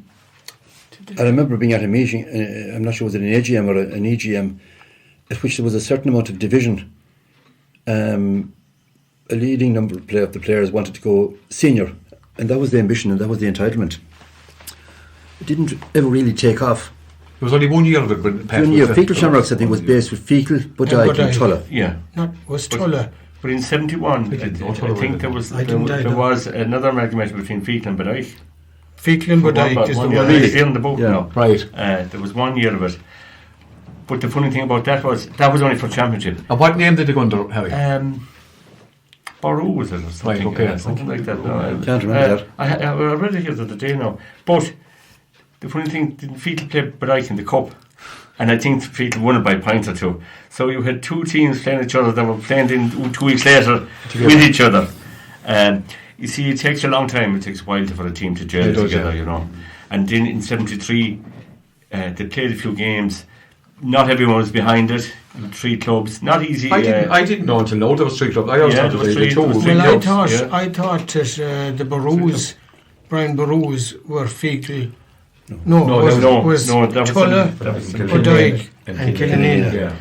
remember being at a meeting, I'm not sure was it an AGM or an EGM, at which there was a certain amount of division. A leading number of the players wanted to go senior, and that was the ambition and that was the entitlement. It didn't ever really take off. There was only 1 year of it. Fecal Shamrocks, I think, was based with Fecal, Bodyke and Tulla. Yeah. Was Tulla. But in 71, I think there was another amalgamation between Fecal and Bodyke. Fecal and Bodyke is the one. Really? In the book now. Right. There was 1 year of it. But the funny thing about that was only for championship. And what name did they go under, Harry? Barrow was it or something? Right, okay. Something like that. No, can't remember that. I read it here the other day now. But the funny thing, didn't Fecal play Bodyke in the cup? And I think Fecal won it by a point or two. So you had two teams playing each other that were playing in 2 weeks later with each other. You see, it takes a long time. It takes a while for a team to gel together, you know. And then in 73, they played a few games. Not everyone was behind it. 3 clubs, not easy. I didn't know until now there was 3 clubs. I always thought there was 2. Well, I thought that the Barrows, Brian Barrows, were Fecal. No, that was Tulla, Bodyke and Killanena. Yeah.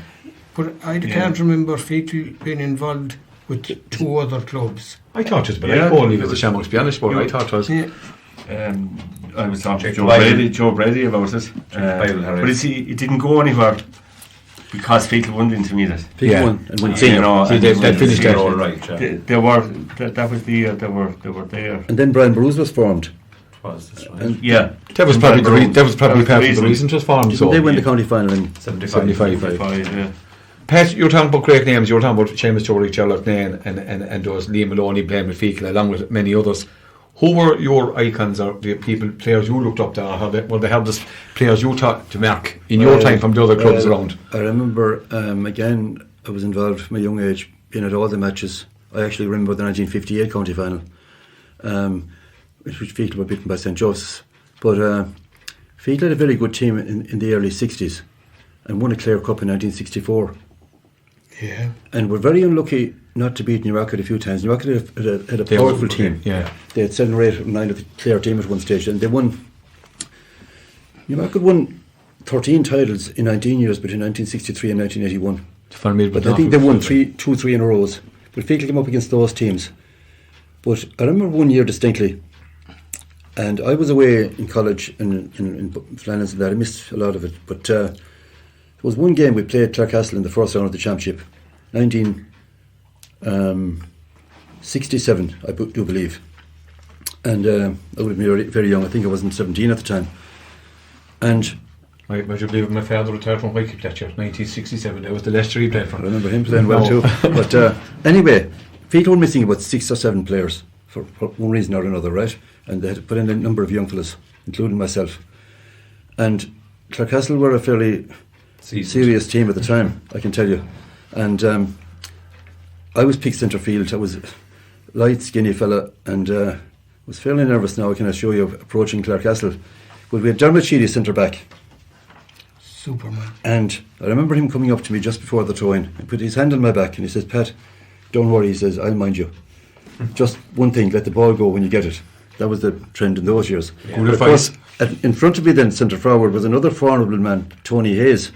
But I can't remember Fecal being involved with 2 other clubs. I thought it was Bodyke only with the Shamrocks, to be honest, but I thought it was. I was talking to Joe Brady about it. But you see, it didn't go anywhere. because Fecal won the intermediate. Fecal won and won You senior. know, See, and they finished that. All right, yeah. They were. That was the year they were there. And then Brian Bruce was formed. That's right. And Yeah, That was probably part of the reason it was formed. So they won the county final in 75. 5, yeah. Pat, you're talking about great names. You're talking about Seamus Jory, Sherlock Nain, and those Liam Maloney playing with Fecal, along with many others. Who were your icons or the players you looked up to? Or were the hardest players you taught to mark in your time from the other clubs around? I remember, again, I was involved from a young age, being at all the matches. I actually remember the 1958 county final, which Fecal were beaten by St. Joseph's. But Fecal had a very good team in the early 60s and won a Clare Cup in 1964. Yeah. And were very unlucky not to beat Newmarket a few times. Newmarket had a powerful team. Yeah. They had 7 or 8 or 9 of the Clare team at one stage, and they won. Newmarket won 13 titles in 19 years between 1963 and 1981. But I think they won 2-3 in a row. But Fecal came up against those teams. But I remember one year distinctly, and I was away in college in Flanagan and that. I missed a lot of it. But there was one game we played Clarecastle in the first round of the championship, 1967, I do believe. And I would have been very, very young. I think I wasn't 17 at the time. And Would you believe my father retired from Wycliffe that year, 1967. That was the Leicester he played for. I remember him playing well too. But anyway, Fecal were missing about 6 or 7 players for one reason or another, right? And they had to put in a number of young fellas, including myself. And Clarecastle were a fairly serious team at the time, I can tell you. And I was picked centre field. I was a light, skinny fella, and was fairly nervous now, I can assure you, approaching Clarecastle. But we had Dermot Sheedy centre back. Superman. And I remember him coming up to me just before the throw-in and put his hand on my back and he says, "Pat, don't worry," he says, "I'll mind you. Just one thing, let the ball go when you get it." That was the trend in those years. Yeah. But of course, in front of me then, centre forward, was another formidable man, Tony Hayes.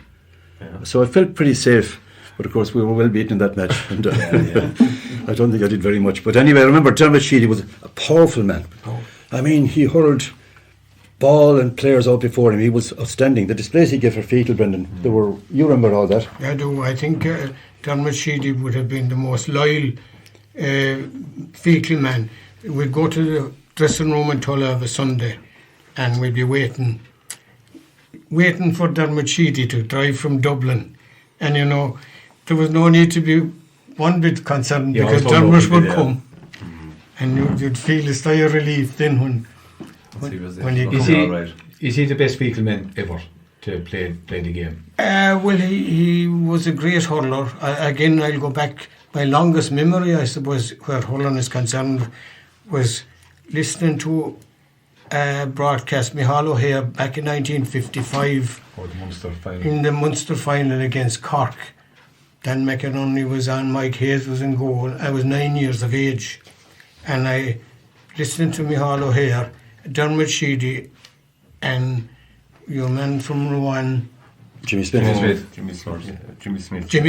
Yeah. So I felt pretty safe. But of course, we were well beaten in that match. And I don't think I did very much. But anyway, I remember Dermot Sheedy was a powerful man. I mean, he hurled ball and players out before him. He was outstanding. The displays he gave for Fecal, Brendan, there were, you remember all that? I do. I think Dermot Sheedy would have been the most loyal Fecal man. We'd go to the dressing room in Tulla of a Sunday and we'd be waiting for Dermot Sheedy to drive from Dublin. And you know, there was no need to be one bit concerned because Dermot would come. And you'd feel a sigh of relief then when you come. Is he the best Fecal man ever to play the game? Well, he was a great hurler. Again, I'll go back. My longest memory, I suppose, where hurling is concerned, was listening to broadcast Micheál O'Hare back in 1955 Or the Munster final? in the Munster final against Cork. Dan McInerney was on, Mike Hayes was in goal. I was 9 years of age, and I listened to Micheál O'Hare, Dermot Sheedy, and your man from Rowan, Jimmy Smith. Jimmy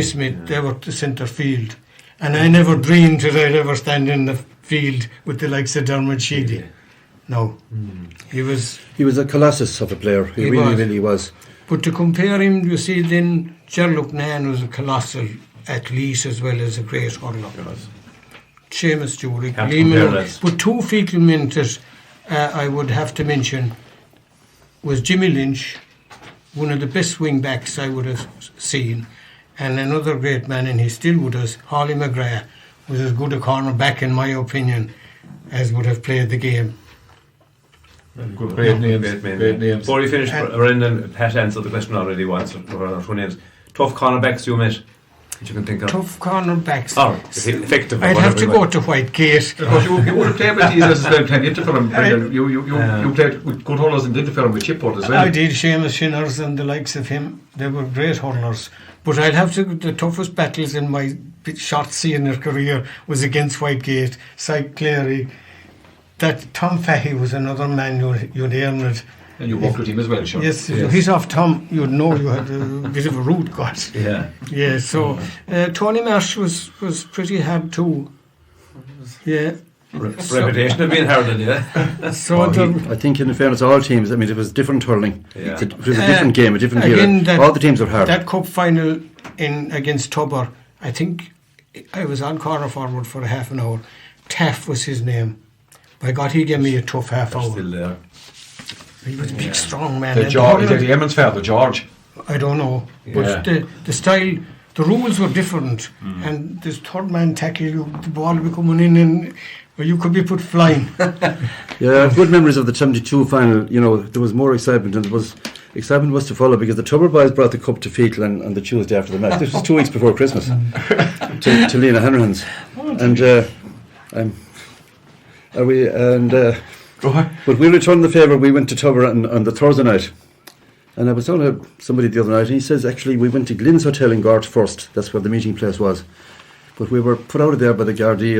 Smith. They were the centre field. And I never dreamed that I'd ever stand in the field with the likes of Dermot Sheedy. No. He was a colossus of a player. He really was. But to compare him, you see, then Sherlock Nain was a colossal athlete as well as a great hurler. Seamus Jory, but two Fecal men that I would have to mention was Jimmy Lynch, one of the best wing backs I would have seen, and another great man, and he's still with us, Hawley McGrath, was as good a corner back in my opinion as would have played the game. Great names. Before you finish, Brendan, Pat answered the question already once. Our two names. Tough cornerbacks you met that you can think of. Tough cornerbacks. Effective. I'd have to go to Whitegate. Because you would have played with these as well, playing Interferon. You played with good hurlers in Interferon with Chipboard as well. I did. Seamus Shinners and the likes of him. They were great hurlers. But I'd have to. The toughest battles in my short senior career was against Whitegate, Syke Clary. That Tom Fahey was another man you'd hear it. And you worked with him as well, sure. Yes. He's off Tom. You'd know you had a bit of a root got. Yeah. Yeah. So Tony Marsh was pretty hard too. Yeah. Reputation of being hurling, yeah. So I think in fairness, all teams, I mean, it was different hurling. Yeah. It was a different game, a different again, era. All the teams were hard. That cup final against Tubber, I think I was on corner forward for a half an hour. Taff was his name. By God, he gave me a tough half hour. Still there. He was a big, strong man. The And George, the the Eamons father, George. I don't know, but the style, the rules were different, and this third man tackle, the ball would be coming in, and you could be put flying. Yeah, I have good memories of the 72 final. You know, there was more excitement, and excitement was to follow because the Tubber boys brought the cup to Fetal on the Tuesday after the match. This was 2 weeks before Christmas to Lena Hanrahan's, but we returned the favour. We went to Tubber on the Thursday night, and I was talking to somebody the other night, and he says actually we went to Glynn's Hotel in Gort first. That's where the meeting place was. But we were put out of there by the Gardaí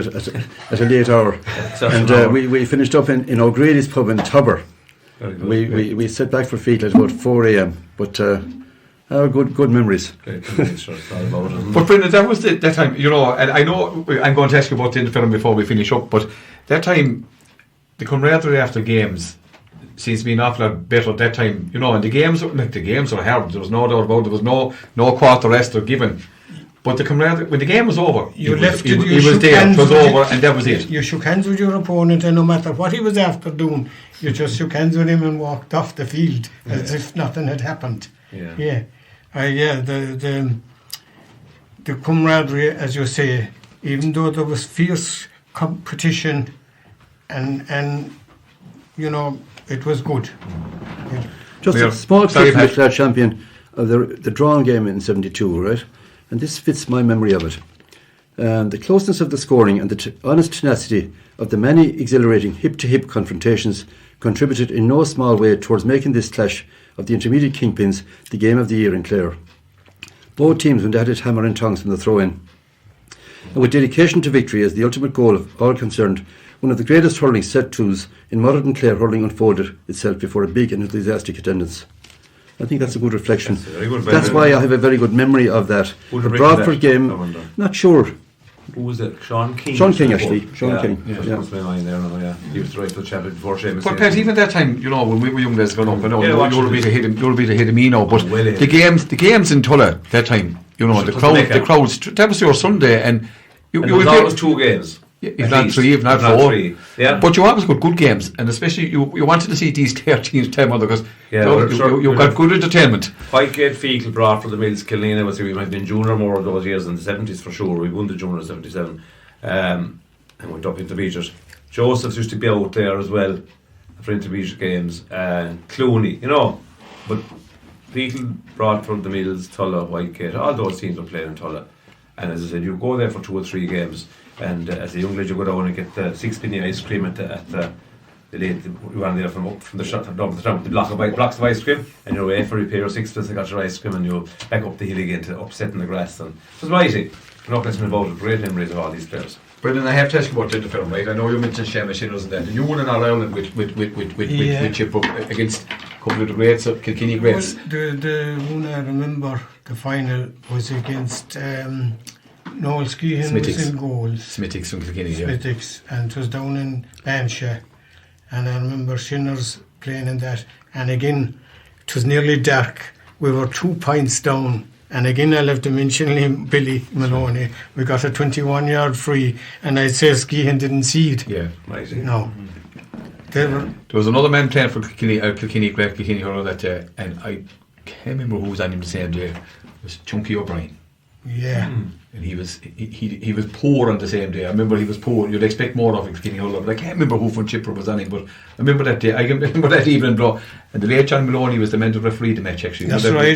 at a late hour, and we finished up in O'Grady's pub in Tubber. We set back for Fetal at about 4 a.m. But good memories. But Brendan, that was that time, you know, and I know I'm going to ask you about the film before we finish up, but that time, the camaraderie after games seems to be an awful lot better that time, you know, and the games were hard, there was no doubt about it, there was no quarter rest or given. But the camaraderie, when the game was over, he was there, it was over, and that was it. You shook hands with your opponent, and no matter what he was after doing, you just shook hands with him and walked off the field as if nothing had happened. The camaraderie, as you say, even though there was fierce competition, and you know, it was good. Just a small clip from the Clare champion of the drawn game in 72, right? And this fits my memory of it. The closeness of the scoring and the honest tenacity of the many exhilarating hip-to-hip confrontations contributed in no small way towards making this clash of the intermediate kingpins the game of the year in Clare. Both teams went at it hammer and tongs from the throw-in. And with dedication to victory as the ultimate goal of all concerned, one of the greatest hurling set-twos in modern Clare hurling unfolded itself before a big and enthusiastic attendance. I think that's a good reflection. That's why I have a very good memory of that. The Broadford game, not sure. Who was it? Sean King. Sean King, actually. Sean King. Yeah. Comes to my mind there now, yeah. He was the right to the champion before Seamus. But Pat, even that time, you know, when we were young lads going up, I know you'll be ahead of me now, but well, the games in Tulla that time, you know, the crowds, that was your Sunday, and it was always 2 games. If not 3, if not 4. Yeah. But you always got good games, and especially you wanted to see these teams time on because you got good entertainment. Whitegate, Fecal, Broadford, the Mills, Killeen, we might have been junior more of those years in the 70s for sure. We won the junior in 77 and went up intermediate. Joseph's used to be out there as well for intermediate games, Clooney, you know. But Fecal, Broadford, the Mills, Tulla, Whitegate, all those teams were playing in Tulla. And as I said, you go there for 2 or 3 games, and as a young lad you go down and get the 6-penny ice cream at the late, you ran there from the shop down to the top, the blocks of ice cream, and you're away for a pair of 6pence and got your ice cream, and you back up the hill again to upset in the grass. And it was mighty. No question about it. Great memories of all these players. Brendan, I have to ask you about the film, right? I know you mentioned Seamus Shinners and that, and you won in All-Ireland with Chip against a couple of the greats, Kilkenny greats. Well, the one I remember, the final was against Noel Skehan was in goals. Smithick's from Kilkenny, Smithick's, and it was down in Bansha. And I remember Shinners playing in that. And again, it was nearly dark. We were 2 points down. And again, I'll have to mention him, Billy Maloney. We got a 21-yard free, and I'd say Skehan didn't see it. Yeah, amazing. No. There was another man playing for Kilkenny Hurler that day, and I can't remember who was on him the same day. It was Chunky O'Brien. Yeah. And he was poor on the same day. I remember he was poor. You'd expect more of Kilkenny Hurler, but I can't remember who from Chipper was on him. But I remember that day. I remember that evening, bro. And the late John Maloney was the man to referee the match. Actually, that's right. He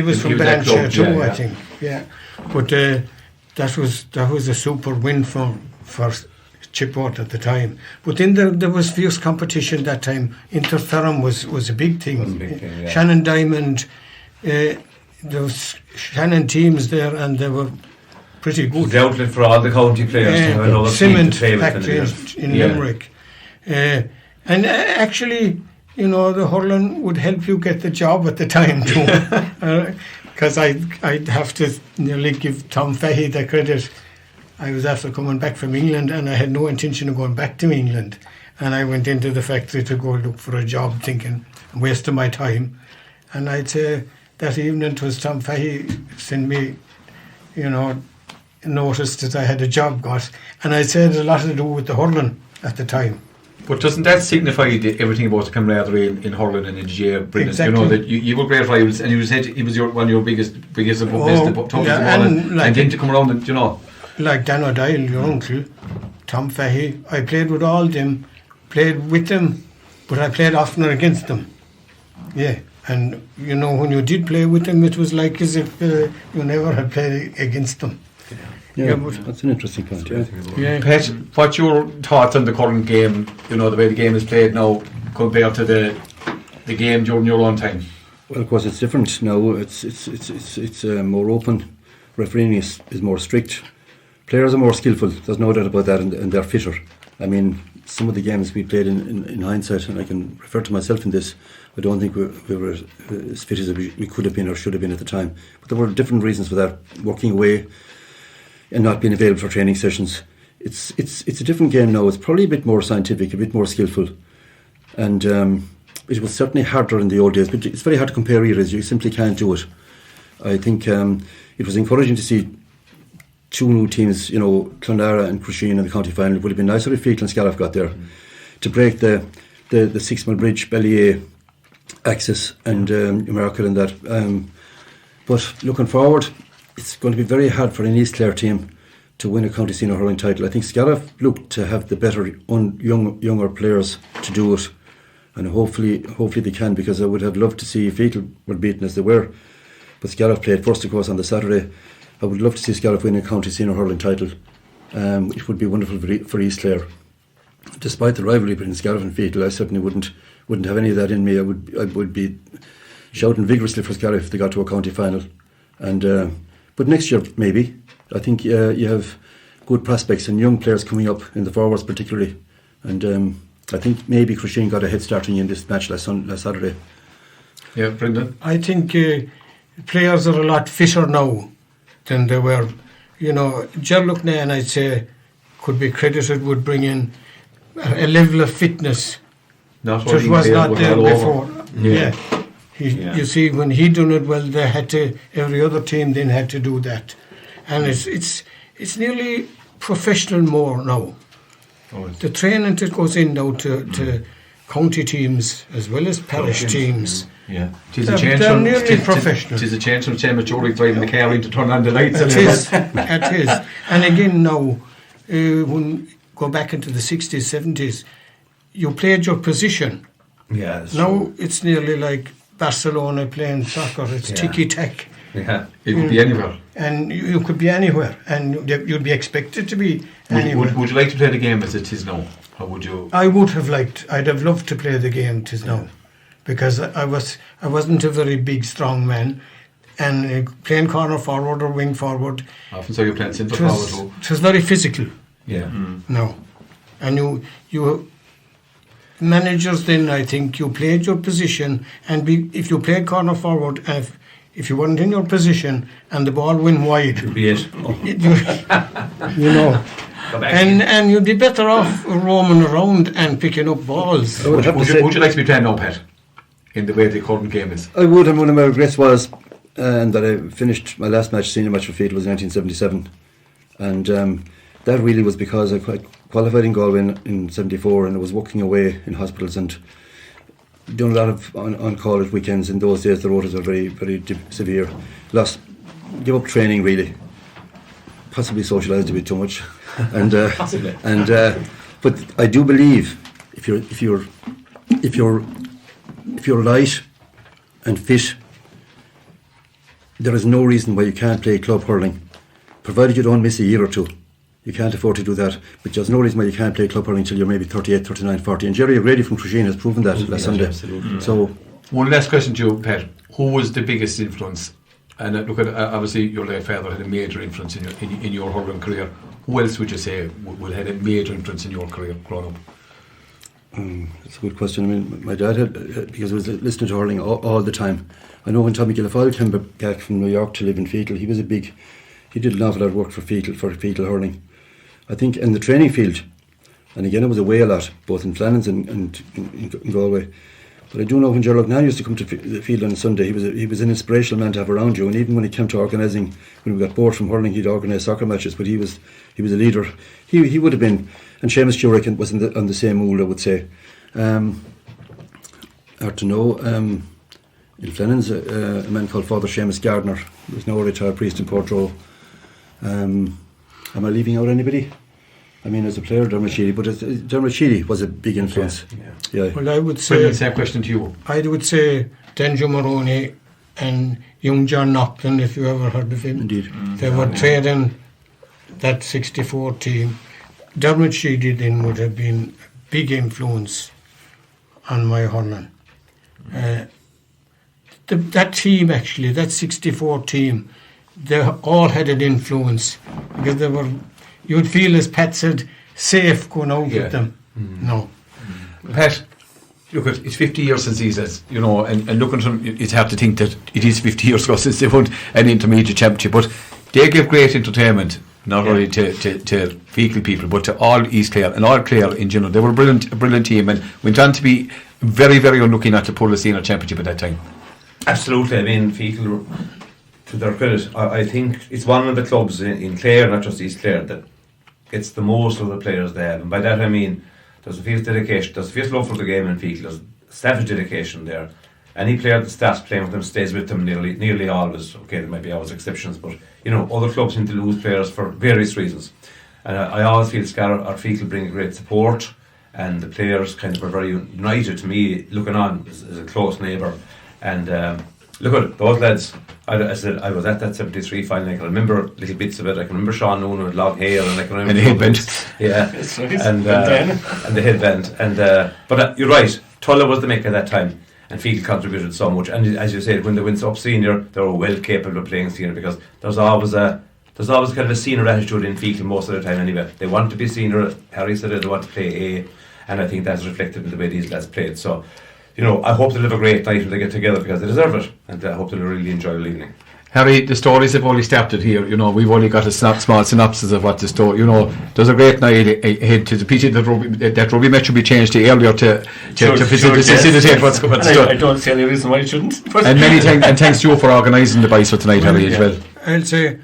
was from Banshire too, I think. Yeah, but that was a super win for Chipport at the time. But then there was fierce competition that time. Interferum was a big thing. Yeah. Shannon Diamond. There was Shannon teams there, and they were pretty good. The outlet for all the county players to have another cement team to factory in Limerick. And actually, you know, the hurling would help you get the job at the time too. Because I'd have to nearly give Tom Fahey the credit. I was after coming back from England, and I had no intention of going back to England. And I went into the factory to go look for a job, thinking, I'm wasting my time. And I'd say that evening it was Tom Fahey sent me, notice that I had a job got. And I'd say it had a lot to do with the hurling at the time. But doesn't that signify everything about the camaraderie in hurling and in GA, Brendan? Exactly. You know that you were great rivals, and he was one of your biggest toughest of all, and then to come around and like Dan O'Dyle, your uncle, Tom Fahey, I played with all them, played with them, but I played oftener against them. Yeah, and when you did play with them, it was like as if you never had played against them. Yeah, that's an interesting point. Yeah. Pat, what's your thoughts on the current game? The way the game is played now compared to the game during your own time. Well, of course, it's different now. It's more open. Refereeing is more strict. Players are more skillful. There's no doubt about that, and they're fitter. I mean, some of the games we played in hindsight, and I can refer to myself in this, I don't think we were as fit as we could have been or should have been at the time. But there were different reasons for that. Working away and not being available for training sessions. It's a different game now. It's probably a bit more scientific, a bit more skillful, and it was certainly harder in the old days. But it's very hard to compare eras. You simply can't do it. I think it was encouraging to see two new teams, Clonlara and Crusheen in the county final. It would have been nicer if Fecal and Scariff got there to break the 6 mile bridge, Ballier axis and America and that. But looking forward, it's going to be very hard for an East Clare team to win a county senior hurling title. I think Scariff look to have the better younger players to do it, and hopefully they can, because I would have loved to see Fecal were beaten as they were, but Scariff played first, of course, on the Saturday. I would love to see Scariff win a county senior hurling title, which would be wonderful for East Clare. Despite the rivalry between Scariff and Fecal, I certainly wouldn't have any of that in me. I would be shouting vigorously for Scariff if they got to a county final, and. But next year, maybe. I think you have good prospects and young players coming up in the forwards particularly. And I think maybe Crusheen got a head start in this match last Saturday. Yeah, Brendan? I think players are a lot fitter now than they were. Gerluck Nairn, I'd say, could be credited with bringing a level of fitness that was not there before. Yeah. You see, when he done it well, they had to. Every other team then had to do that, and it's nearly professional more now. The training that goes in now to county teams as well as parish teams. Yeah, they're nearly professional. It is a change from Shane Maturity driving the car in to turn on the lights. It is. And again now, when go back into the 60s, 70s, you played your position. Yeah. Now it's nearly like Barcelona playing soccer. It's tiki-tack. Yeah, it could be anywhere. And you could be anywhere, and you'd be expected to be anywhere. Would you like to play the game as it is now? Or would you? I'd have loved to play the game it is now, because I wasn't a very big, strong man, and playing corner forward or wing forward. Often so you're playing centre forward too. It was very physical. Yeah. No, and you managers then, I think you played your position, and if you played corner forward, and if you weren't in your position and the ball went wide, Could be it. and you'd be better off roaming around and picking up balls. Would you like to be playing now, Pat, in the way the current game is? I would, and one of my regrets was that I finished my last senior match for Fecal was 1977, and that really was because I qualified in Galway in 74, and I was working away in hospitals and doing a lot of on-call at weekends. In those days the rotas were very, very severe. Give up training really, possibly socialised a bit too much, and but I do believe if you're light and fit, there is no reason why you can't play club hurling, provided you don't miss a year or two. You can't afford to do that, but there's no reason why you can't play club hurling until you're maybe 38, 39, 40. And Jerry O'Grady from Crusheen has proven that last Sunday. Absolutely. So, one last question to you, Pat. Who was the biggest influence? And look at obviously your late father had a major influence in your hurling career. Who else would you say will had a major influence in your career growing up? That's a good question. I mean, my dad had, because I was listening to hurling all the time. I know when Tommy Gillifoyle came back from New York to live in Fecal, he did an awful lot of work for Fecal hurling. I think in the training field, and again, it was away a lot, both in Flannans and in Galway. But I do know when Gerald now used to come to the field on a Sunday, he was an inspirational man to have around you. And even when it came to organising, when we got bored from hurling, he'd organise soccer matches. But he was a leader. He would have been, and Seamus Jurek was on the same mould, I would say. Hard to know. In Flannans, a man called Father Seamus Gardner, who's now a retired priest in Portroe. Am I leaving out anybody? I mean, as a player, Dermot Sheedy, but Dermot Sheedy was a big influence. Yeah. Well, I would say... Same question to you. I would say Denjo Maroney and young John Nocton, if you ever heard of him. Indeed. They were training that 64 team. Dermot Sheedy then would have been a big influence on my hurling. That team, actually, that 64 team, they all had an influence because they were... You would feel, as Pat said, safe going out with them. No. Pat, look, it's 50 years since he says, you know, and looking at him, it's hard to think that it is 50 years ago since they won an intermediate championship, but they give great entertainment, not only to Fecal people, but to all East Clare and all Clare in general. They were a brilliant team and went on to be very, very unlucky not to pull the senior championship at that time. Absolutely. I mean, Fecal, to their credit, I think it's one of the clubs in Clare, not just East Clare, that gets the most of the players they have. And by that I mean there's a fierce dedication, there's a fierce love for the game in Fecal, there's savage dedication there. Any player that starts playing with them stays with them nearly always. Okay, there might be always exceptions, but you know, other clubs seem to lose players for various reasons. And I always feel Scariff or Fecal bring great support, and the players kind of are very united to me, looking on as a close neighbour. And look at those lads. I said I was at that 73 final. I can remember little bits of it. I can remember Sean Noonan with long hair, and I can remember the headband. Yeah, and the headband. And but you're right. Tulla was the maker at that time, and Fecal contributed so much. And as you said, when they went up senior, they were well capable of playing senior because there's always kind of a senior attitude in Fecal most of the time. Anyway, they want to be senior. Harry said they want to play A, and I think that's reflected in the way these lads played. So, you know, I hope they'll have a great night when they get together because they deserve it, and I hope they'll really enjoy the evening. Harry, the stories have only started here. You know, we've only got a small synopsis of what the story. You know, there's a great night ahead. To the pity that rugby match should be changed to earlier to facilitate what's going on. I don't see any reason why it shouldn't. And many thanks, and thanks to you for organising the bison tonight, Harry, as well. I'll say,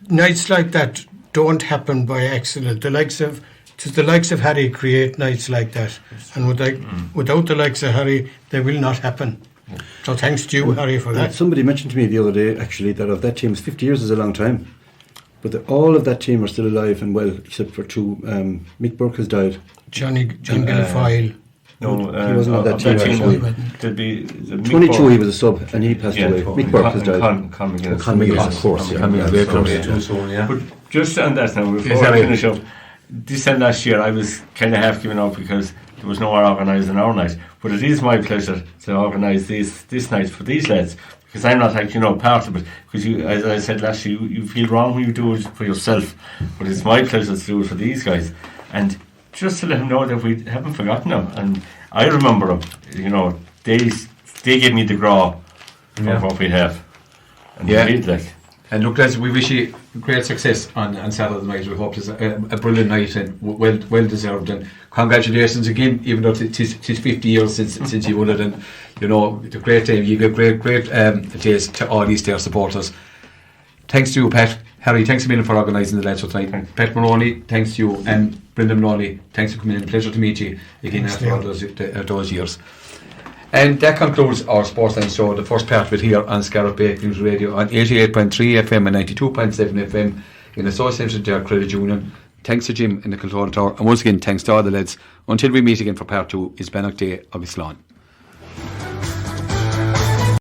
nights like that don't happen by accident. The likes of Harry create nights like that, and without the likes of Harry, they will not happen. So thanks to you, Harry, for that. Somebody mentioned to me the other day, actually, that of that team, 50 years is a long time, but all of that team are still alive and well, except for two. Mick Burke has died. John Gilfoyle. No, he wasn't on that team. Actually, 22, he was a sub, and he passed away. Mick Burke has died. Con McGuinness, of course. But just on that now, before I finish up, this and last year I was kind of half giving up because there was no more organising our night. But it is my pleasure to organise this night for these lads, because I'm not part of it. Because you, as I said last year, you feel wrong when you do it for yourself, but it's my pleasure to do it for these guys, and just to let them know that we haven't forgotten them. And I remember them. They gave me the graw of what we have. And And look, lads, we wish you great success on Saturday night. We hope it's a brilliant night and well deserved. And congratulations again, even though it's 50 years since you won it. And it's a great time. You give great days to all these Clare supporters. Thanks to you, Pat. Harry, thanks a million for organising the lads for tonight. Pat Maloney, thanks to you. And Brendan Maloney, thanks for coming in. Pleasure to meet you again after all those years. And that concludes our Sportsline show, the first part of it here on Scariff Bay News Radio on 88.3 FM and 92.7 FM in association with the Credit Union. Thanks to Jim in the control tower, and once again thanks to all the lads. Until we meet again for part 2 is Bannock Day of Islam.